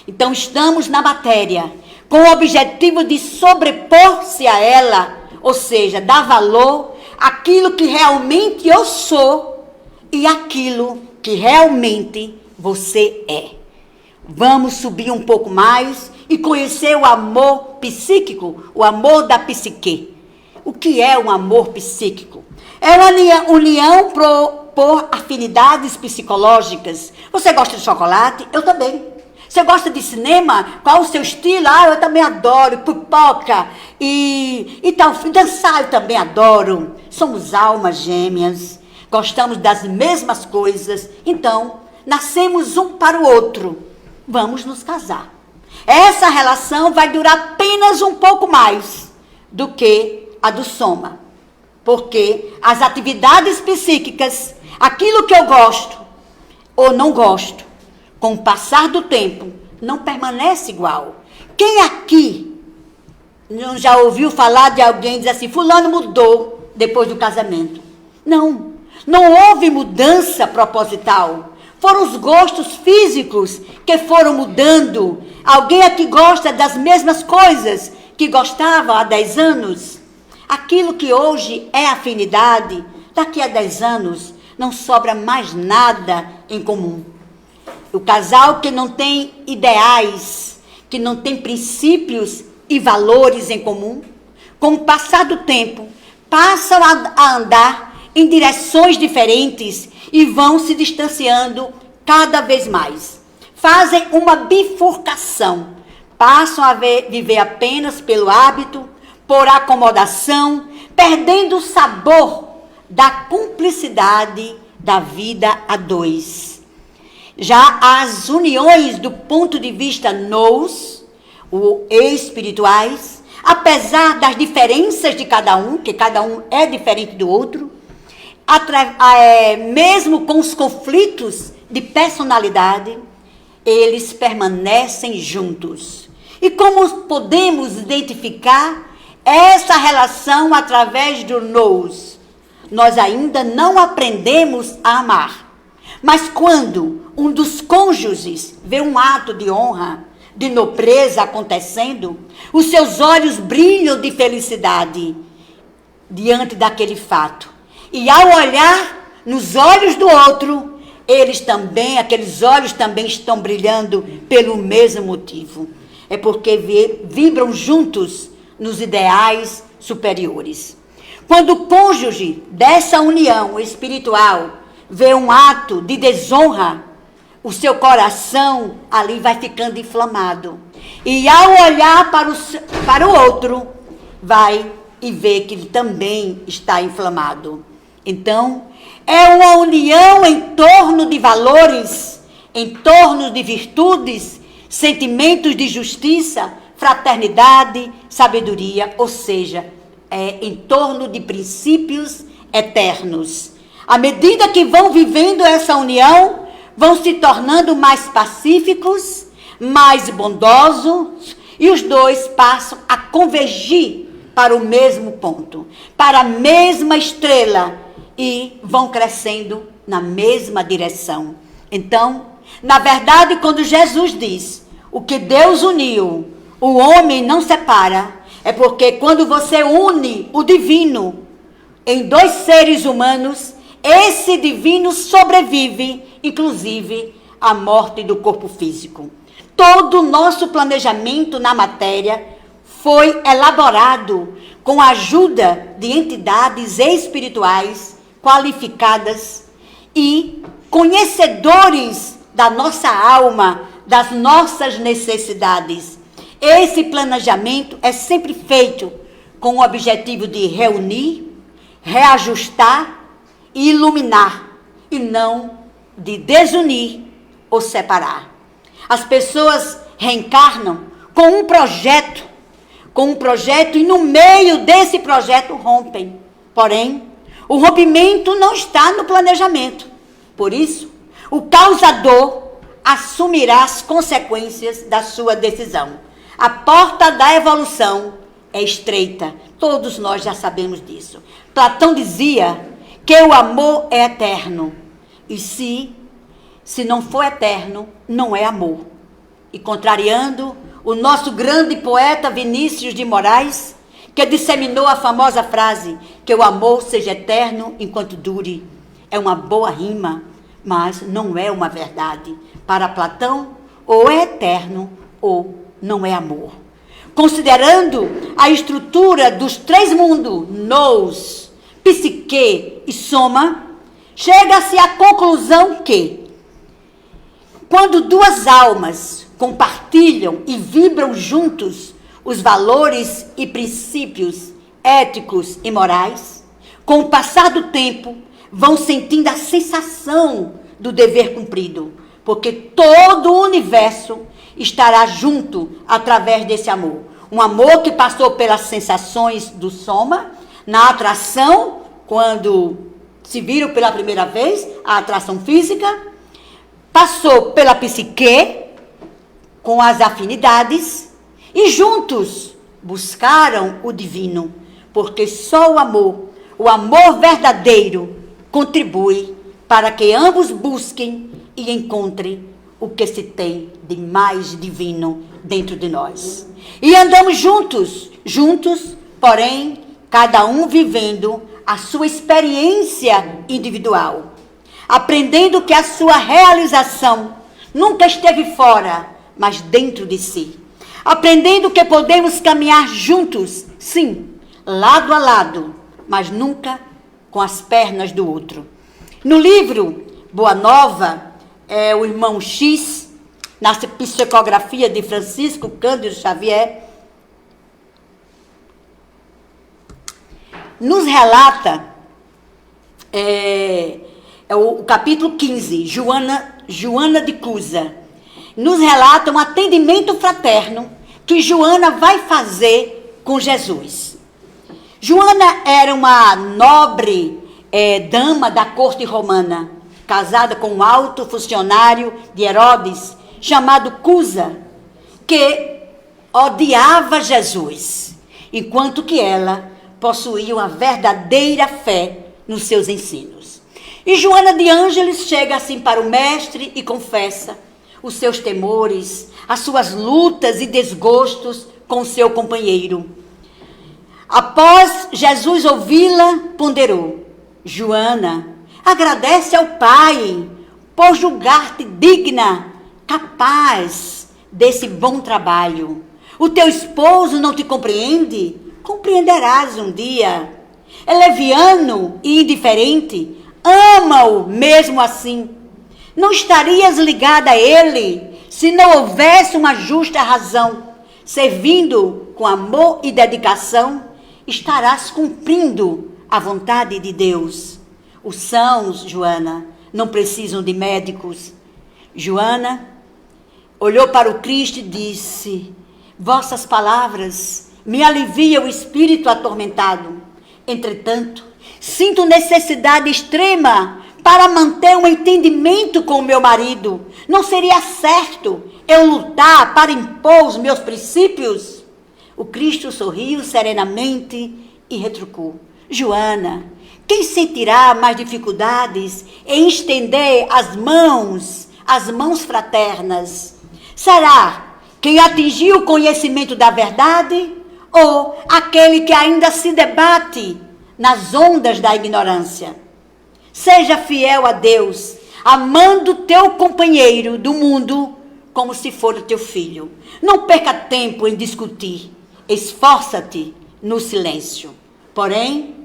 [SPEAKER 4] Então estamos na matéria com o objetivo de sobrepor-se a ela, ou seja, dar valor aquilo que realmente eu sou e aquilo que realmente você é. Vamos subir um pouco mais e conhecer o amor psíquico, o amor da psique. O que é um amor psíquico? É uma união por afinidades psicológicas. Você gosta de chocolate? Eu também. Você gosta de cinema? Qual o seu estilo? Eu também adoro pipoca e tal. Dançar eu também adoro. Somos almas gêmeas, gostamos das mesmas coisas. Então, nascemos um para o outro. Vamos nos casar. Essa relação vai durar apenas um pouco mais do que a do soma. Porque as atividades psíquicas, aquilo que eu gosto ou não gosto, com o passar do tempo, não permanece igual. Quem aqui não já ouviu falar de alguém dizer assim, fulano mudou depois do casamento? Não houve mudança proposital. Foram os gostos físicos que foram mudando. Alguém aqui gosta das mesmas coisas que gostava há 10 anos? Aquilo que hoje é afinidade, daqui a 10 anos não sobra mais nada em comum. O casal que não tem ideais, que não tem princípios e valores em comum, com o passar do tempo, passam a andar em direções diferentes e vão se distanciando cada vez mais. Fazem uma bifurcação, passam a viver apenas pelo hábito, por acomodação, perdendo o sabor da cumplicidade da vida a dois. Já as uniões do ponto de vista nous, ou espirituais, apesar das diferenças de cada um, que cada um é diferente do outro, mesmo com os conflitos de personalidade, eles permanecem juntos. E como podemos identificar essa relação através do nous? Nós ainda não aprendemos a amar. Mas quando um dos cônjuges vê um ato de honra, de nobreza acontecendo, os seus olhos brilham de felicidade diante daquele fato. E ao olhar nos olhos do outro, aqueles olhos também estão brilhando pelo mesmo motivo. É porque vibram juntos nos ideais superiores. Quando o cônjuge dessa união espiritual vê um ato de desonra, o seu coração ali vai ficando inflamado. E ao olhar para o outro, vai e vê que ele também está inflamado. Então, é uma união em torno de valores, em torno de virtudes, sentimentos de justiça, fraternidade, sabedoria, ou seja, é em torno de princípios eternos. À medida que vão vivendo essa união, vão se tornando mais pacíficos, mais bondosos, e os dois passam a convergir para o mesmo ponto, para a mesma estrela, e vão crescendo na mesma direção. Então, na verdade, quando Jesus diz, o que Deus uniu, o homem não separa, é porque quando você une o divino em dois seres humanos, esse divino sobrevive, inclusive, à morte do corpo físico. Todo o nosso planejamento na matéria foi elaborado com a ajuda de entidades espirituais qualificadas e conhecedores da nossa alma, das nossas necessidades. Esse planejamento é sempre feito com o objetivo de reunir, reajustar e iluminar, e não de desunir ou separar. As pessoas reencarnam com um projeto, e no meio desse projeto rompem. Porém, o rompimento não está no planejamento. Por isso, o causador assumirá as consequências da sua decisão. A porta da evolução é estreita. Todos nós já sabemos disso. Platão dizia que o amor é eterno. E se não for eterno, não é amor. E contrariando o nosso grande poeta Vinícius de Moraes, que disseminou a famosa frase que o amor seja eterno enquanto dure. É uma boa rima, mas não é uma verdade. Para Platão, ou é eterno ou não é amor. Considerando a estrutura dos três mundos, nous, psique e soma, chega-se à conclusão que, quando duas almas compartilham e vibram juntos os valores e princípios éticos e morais, com o passar do tempo, vão sentindo a sensação do dever cumprido, porque todo o universo estará junto através desse amor. Um amor que passou pelas sensações do soma, na atração, quando se viram pela primeira vez, a atração física, passou pela psique, com as afinidades, e juntos buscaram o divino, porque só o amor verdadeiro, contribui para que ambos busquem e encontrem o que se tem de mais divino dentro de nós. E andamos juntos, porém, cada um vivendo a sua experiência individual, aprendendo que a sua realização nunca esteve fora, mas dentro de si. Aprendendo que podemos caminhar juntos, sim, lado a lado, mas nunca com as pernas do outro. No livro Boa Nova, o irmão X, na psicografia de Francisco Cândido Xavier, nos relata, o capítulo 15, Joana de Cusa, nos relata um atendimento fraterno que Joana vai fazer com Jesus. Joana era uma nobre dama da corte romana, casada com um alto funcionário de Herodes, chamado Cusa, que odiava Jesus, enquanto que ela possuía uma verdadeira fé nos seus ensinos. E Joana de Ângeles chega assim para o mestre e confessa os seus temores, as suas lutas e desgostos com seu companheiro. Após Jesus ouvi-la, ponderou: Joana, agradece ao Pai por julgar-te digna, capaz desse bom trabalho. O teu esposo não te compreende? Compreenderás um dia. É leviano e indiferente, ama-o mesmo assim. Não estarias ligada a ele se não houvesse uma justa razão. Servindo com amor e dedicação, estarás cumprindo a vontade de Deus. Os sãos, Joana, não precisam de médicos. Joana olhou para o Cristo e disse: vossas palavras me aliviam o espírito atormentado. Entretanto, sinto necessidade extrema para manter um entendimento com o meu marido. Não seria certo eu lutar para impor os meus princípios? O Cristo sorriu serenamente e retrucou: Joana, quem sentirá mais dificuldades em estender as mãos fraternas? Será quem atingiu o conhecimento da verdade ou aquele que ainda se debate nas ondas da ignorância? Seja fiel a Deus, amando teu companheiro do mundo como se for o teu filho. Não perca tempo em discutir, esforça-te no silêncio. Porém,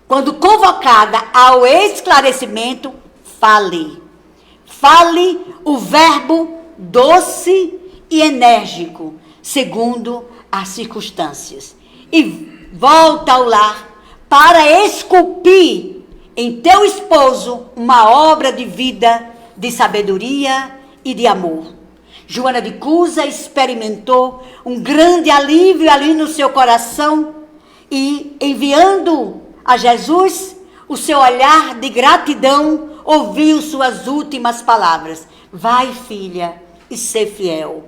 [SPEAKER 4] quando convocada ao esclarecimento, fale. Fale o verbo doce e enérgico, segundo as circunstâncias. E volta ao lar para esculpir em teu esposo uma obra de vida, de sabedoria e de amor. Joana de Cusa experimentou um grande alívio ali no seu coração e, enviando a Jesus o seu olhar de gratidão, ouviu suas últimas palavras: vai, filha, e ser fiel.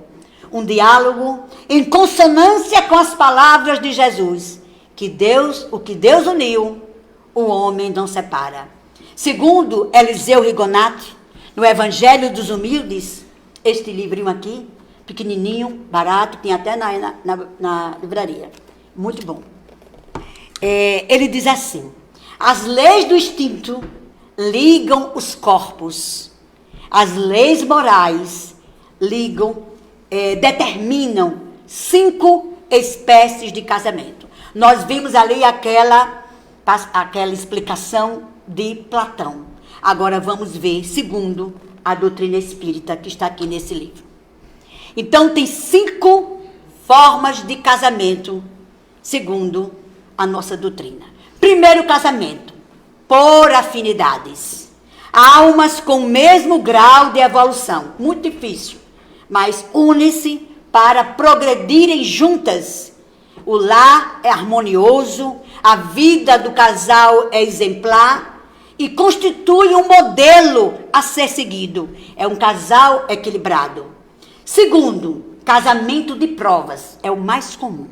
[SPEAKER 4] Um diálogo em consonância com as palavras de Jesus, o que Deus uniu, o homem não separa. Segundo Eliseu Rigonati, no Evangelho dos Humildes, este livrinho aqui, pequenininho, barato, tem até na livraria. Muito bom. ele diz assim: as leis do instinto ligam os corpos, as leis morais determinam 5 espécies de casamento. Nós vimos ali aquela explicação de Platão. Agora vamos ver segundo a doutrina espírita que está aqui nesse livro. Então tem 5 formas de casamento segundo a nossa doutrina. Primeiro casamento, por afinidades. Almas com o mesmo grau de evolução. Muito difícil, mas unem-se para progredirem juntas. O lar é harmonioso, a vida do casal é exemplar e constitui um modelo a ser seguido. É um casal equilibrado. Segundo, casamento de provas, é o mais comum.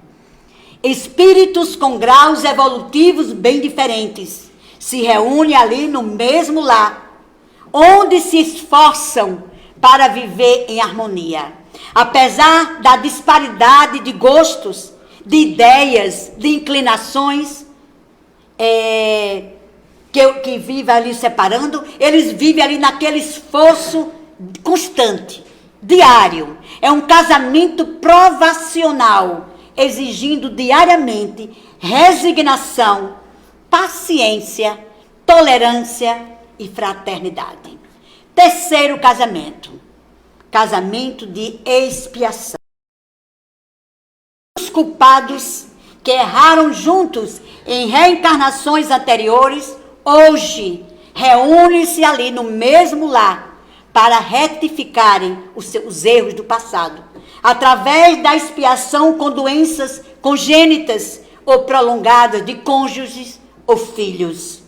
[SPEAKER 4] Espíritos com graus evolutivos bem diferentes se reúnem ali no mesmo lar, onde se esforçam para viver em harmonia. Apesar da disparidade de gostos, de ideias, de inclinações, que vive ali separando, eles vivem ali naquele esforço constante, diário. É um casamento provacional, exigindo diariamente resignação, paciência, tolerância e fraternidade. Terceiro casamento, casamento de expiação. Os culpados que erraram juntos em reencarnações anteriores, hoje reúnem-se ali no mesmo lar para retificarem os seus erros do passado, através da expiação com doenças congênitas ou prolongadas de cônjuges ou filhos.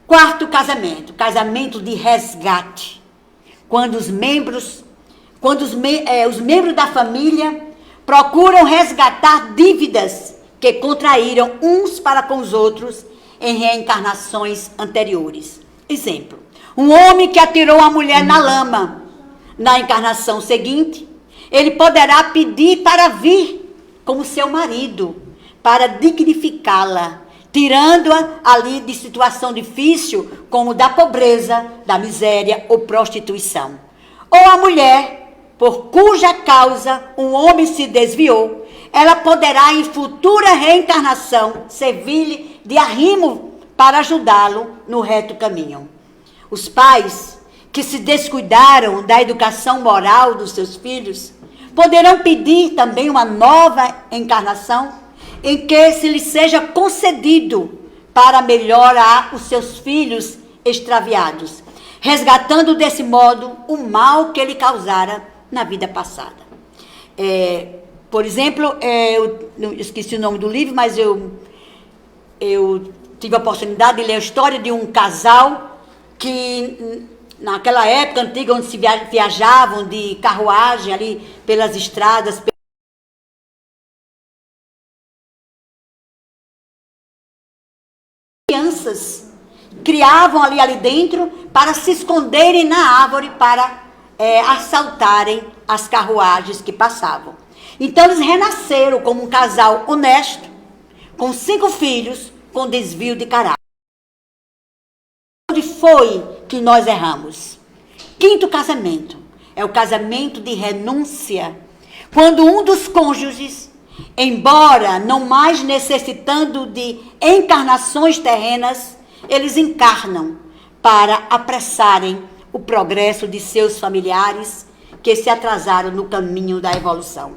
[SPEAKER 4] Quarto casamento, casamento de resgate. Quando os membros da família procuram resgatar dívidas que contraíram uns para com os outros em reencarnações anteriores. Exemplo, um homem que atirou a mulher na lama, na encarnação seguinte, ele poderá pedir para vir como seu marido, para dignificá-la, tirando-a ali de situação difícil, como da pobreza, da miséria ou prostituição. Ou a mulher, por cuja causa um homem se desviou, ela poderá em futura reencarnação servir-lhe de arrimo para ajudá-lo no reto caminho. Os pais que se descuidaram da educação moral dos seus filhos poderão pedir também uma nova encarnação em que se lhes seja concedido para melhorar os seus filhos extraviados, resgatando desse modo o mal que ele causara na vida passada. Por exemplo, eu esqueci o nome do livro, mas eu tive a oportunidade de ler a história de um casal que, naquela época antiga, onde se viajavam de carruagem ali pelas estradas, crianças criavam ali dentro para se esconderem na árvore para assaltarem as carruagens que passavam. Então eles renasceram como um casal honesto, com 5 filhos, com desvio de caráter. Onde foi que nós erramos? Quinto casamento é o casamento de renúncia, quando um dos cônjuges, embora não mais necessitando de encarnações terrenas, eles encarnam para apressarem o progresso de seus familiares que se atrasaram no caminho da evolução.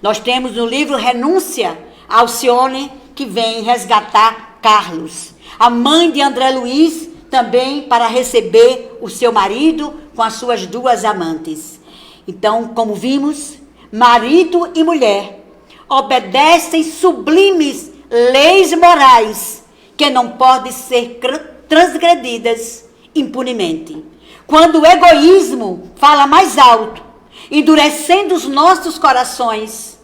[SPEAKER 4] Nós temos no livro Renúncia, Alcione, que vem resgatar Carlos. A mãe de André Luiz também para receber o seu marido com as suas 2 amantes. Então, como vimos, marido e mulher obedecem sublimes leis morais que não podem ser transgredidas impunemente. Quando o egoísmo fala mais alto, endurecendo os nossos corações,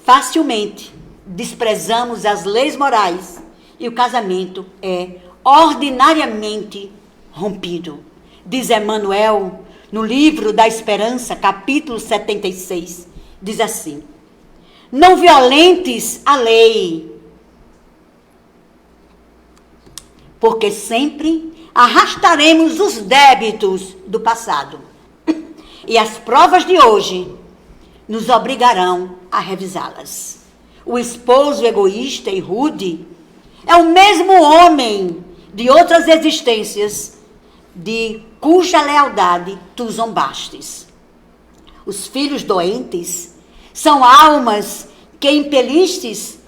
[SPEAKER 4] facilmente desprezamos as leis morais e o casamento é ordinariamente rompido. Diz Emmanuel, no livro da Esperança, capítulo 76, diz assim: não violentes a lei, porque sempre arrastaremos os débitos do passado. E as provas de hoje nos obrigarão a revisá-las. O esposo egoísta e rude é o mesmo homem de outras existências, de cuja lealdade tu zombastes. Os filhos doentes são almas que impelistes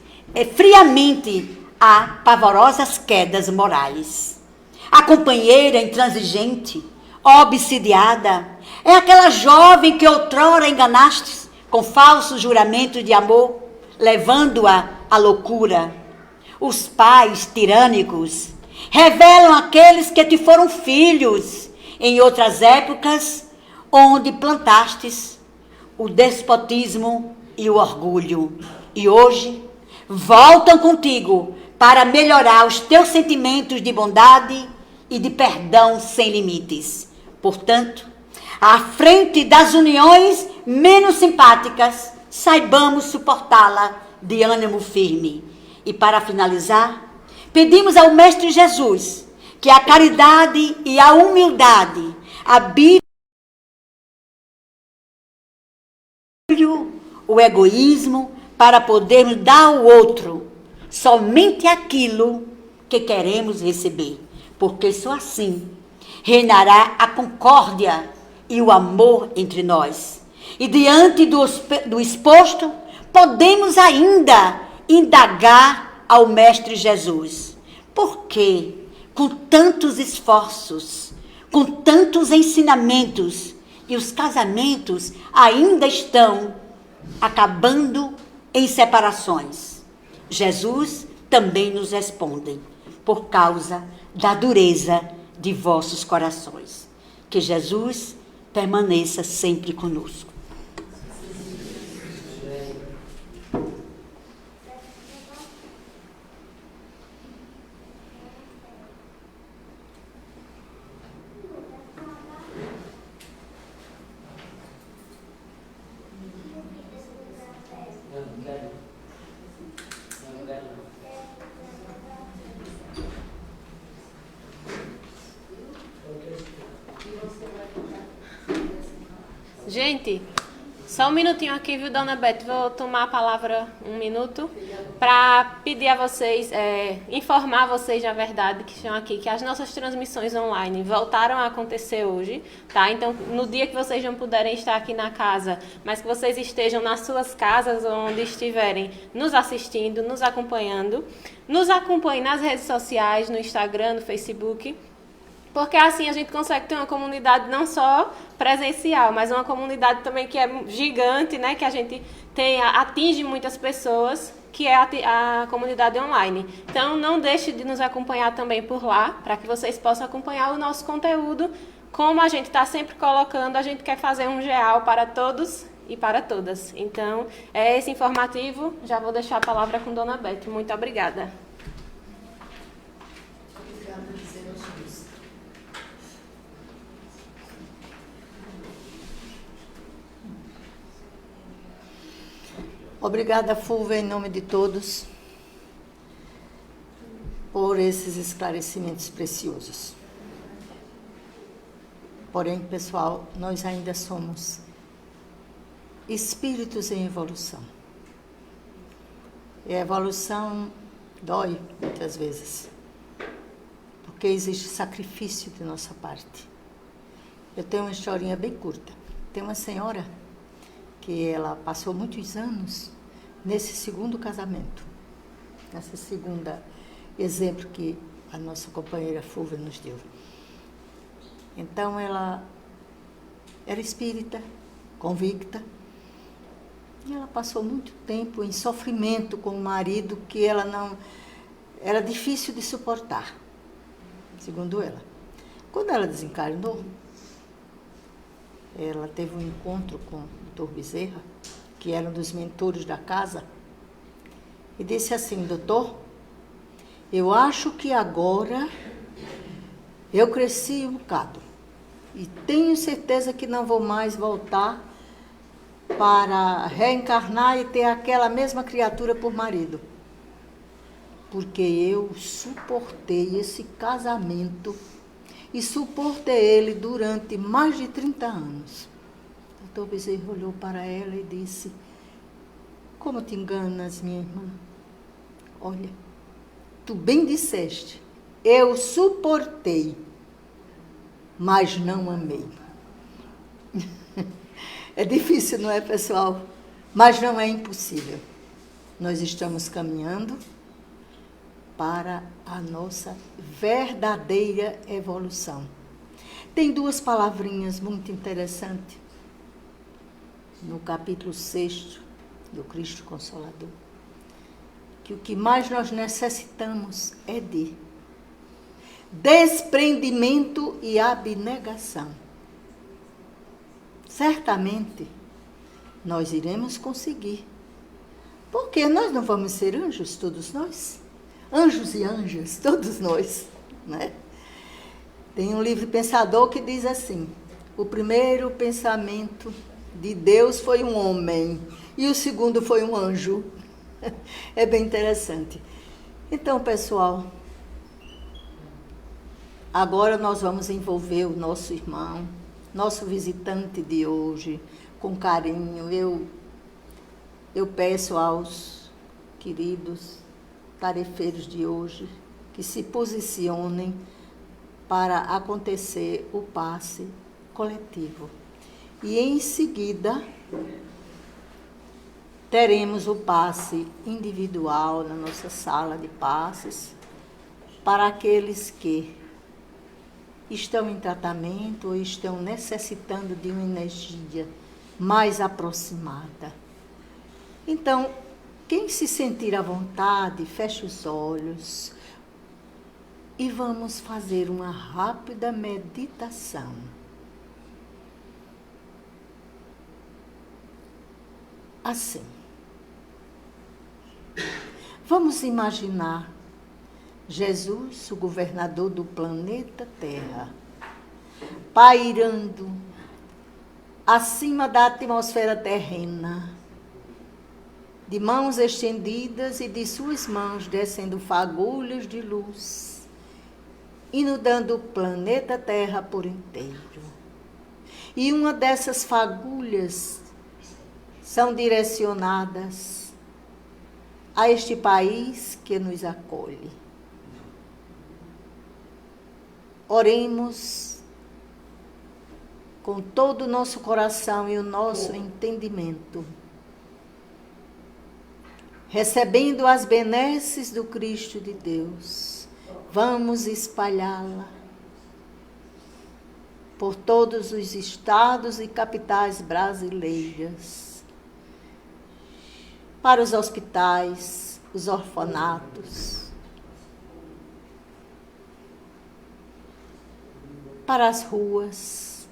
[SPEAKER 4] friamente a pavorosas quedas morais. A companheira intransigente, obsidiada, é aquela jovem que outrora enganastes com falsos juramentos de amor, levando-a à loucura. Os pais tirânicos revelam aqueles que te foram filhos em outras épocas, onde plantastes o despotismo e o orgulho. E hoje voltam contigo para melhorar os teus sentimentos de bondade e de perdão sem limites. Portanto, à frente das uniões menos simpáticas, saibamos suportá-la de ânimo firme. E para finalizar, pedimos ao Mestre Jesus que a caridade e a humildade habitem o egoísmo para podermos dar ao outro somente aquilo que queremos receber, porque só assim reinará a concórdia e o amor entre nós. E diante do exposto, podemos ainda indagar ao Mestre Jesus: por que, com tantos esforços, com tantos ensinamentos, e os casamentos ainda estão acabando em separações? Jesus também nos responde: por causa da dureza de vossos corações. Que Jesus permaneça sempre conosco.
[SPEAKER 5] Gente, só um minutinho aqui, viu, Dona Beth? Vou tomar a palavra um minuto para pedir a vocês, informar vocês, na verdade, que estão aqui, que as nossas transmissões online voltaram a acontecer hoje, tá? Então, no dia que vocês não puderem estar aqui na casa, mas que vocês estejam nas suas casas, onde estiverem nos assistindo, nos acompanhando, nos acompanhem nas redes sociais, no Instagram, no Facebook, porque assim a gente consegue ter uma comunidade não só presencial, mas uma comunidade também que é gigante, né? Que a gente atinge muitas pessoas, que é a comunidade online. Então, não deixe de nos acompanhar também por lá, para que vocês possam acompanhar o nosso conteúdo. Como a gente está sempre colocando, a gente quer fazer um geral para todos e para todas. Então, é esse informativo. Já vou deixar a palavra com Dona Beth. Muito obrigada.
[SPEAKER 1] Obrigada, Fulvia, em nome de todos, por esses esclarecimentos preciosos. Porém, pessoal, nós ainda somos espíritos em evolução. E a evolução dói muitas vezes, porque existe sacrifício de nossa parte. Eu tenho uma historinha bem curta. Tem uma senhora que ela passou muitos anos nesse segundo casamento, nessa segunda exemplo que a nossa companheira Fulvia nos deu. Então, ela era espírita, convicta, e ela passou muito tempo em sofrimento com o marido que ela não... era difícil de suportar, segundo ela. Quando ela desencarnou, ela teve um encontro com o Dr. Bezerra, que era um dos mentores da casa, e disse assim: doutor, eu acho que agora eu cresci um bocado e tenho certeza que não vou mais voltar para reencarnar e ter aquela mesma criatura por marido. porque eu suportei esse casamento e suportei ele durante mais de 30 anos. O doutor Bezerra olhou para ela e disse: como te enganas, minha irmã? Olha, tu bem disseste, eu suportei, mas não amei. É difícil, não é, pessoal? Mas não é impossível. Nós estamos caminhando para a nossa verdadeira evolução. Tem duas palavrinhas muito interessantes no capítulo 6 do Cristo Consolador, que o que mais nós necessitamos é de desprendimento e abnegação. Certamente nós iremos conseguir, porque nós não vamos ser anjos, todos nós? Anjos e anjas, todos nós, né? Tem um livre pensador que diz assim: o primeiro pensamento de Deus foi um homem e o segundo foi um anjo. É bem interessante. Então, pessoal, agora nós vamos envolver o nosso irmão, nosso visitante de hoje, com carinho. Eu peço aos queridos tarefeiros de hoje que se posicionem para acontecer o passe coletivo. E em seguida teremos o passe individual na nossa sala de passes para aqueles que estão em tratamento ou estão necessitando de uma energia mais aproximada. Então, quem se sentir à vontade, feche os olhos e vamos fazer uma rápida meditação. Assim, vamos imaginar Jesus, o governador do planeta Terra, pairando acima da atmosfera terrena, de mãos estendidas e de suas mãos descendo fagulhas de luz, inundando o planeta Terra por inteiro. E uma dessas fagulhas são direcionadas a este país que nos acolhe. Oremos com todo o nosso coração e o nosso entendimento, recebendo as benesses do Cristo de Deus. Vamos espalhá-la por todos os estados e capitais brasileiras, para os hospitais, os orfanatos, para as ruas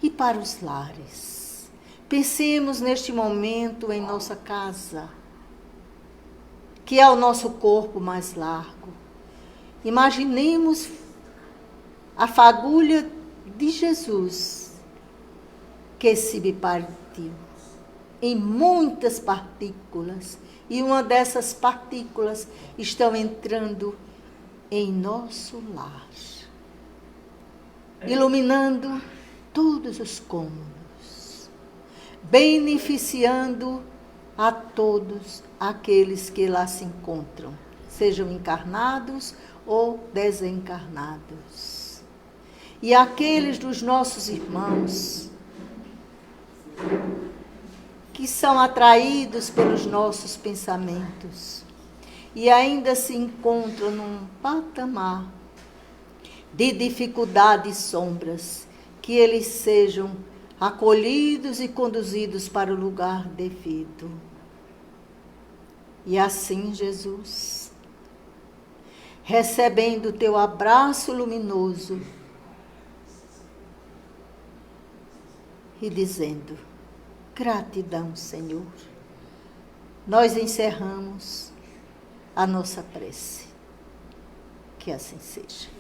[SPEAKER 1] e para os lares. Pensemos neste momento em nossa casa, que é o nosso corpo mais largo. Imaginemos a fagulha de Jesus que se partiu em muitas partículas, e uma dessas partículas estão entrando em nosso lar, iluminando todos os cômodos, beneficiando a todos aqueles que lá se encontram, sejam encarnados ou desencarnados. E aqueles dos nossos irmãos que são atraídos pelos nossos pensamentos e ainda se encontram num patamar de dificuldades e sombras, que eles sejam acolhidos e conduzidos para o lugar devido. E assim, Jesus, recebendo o teu abraço luminoso e dizendo: gratidão, Senhor, nós encerramos a nossa prece. Que assim seja.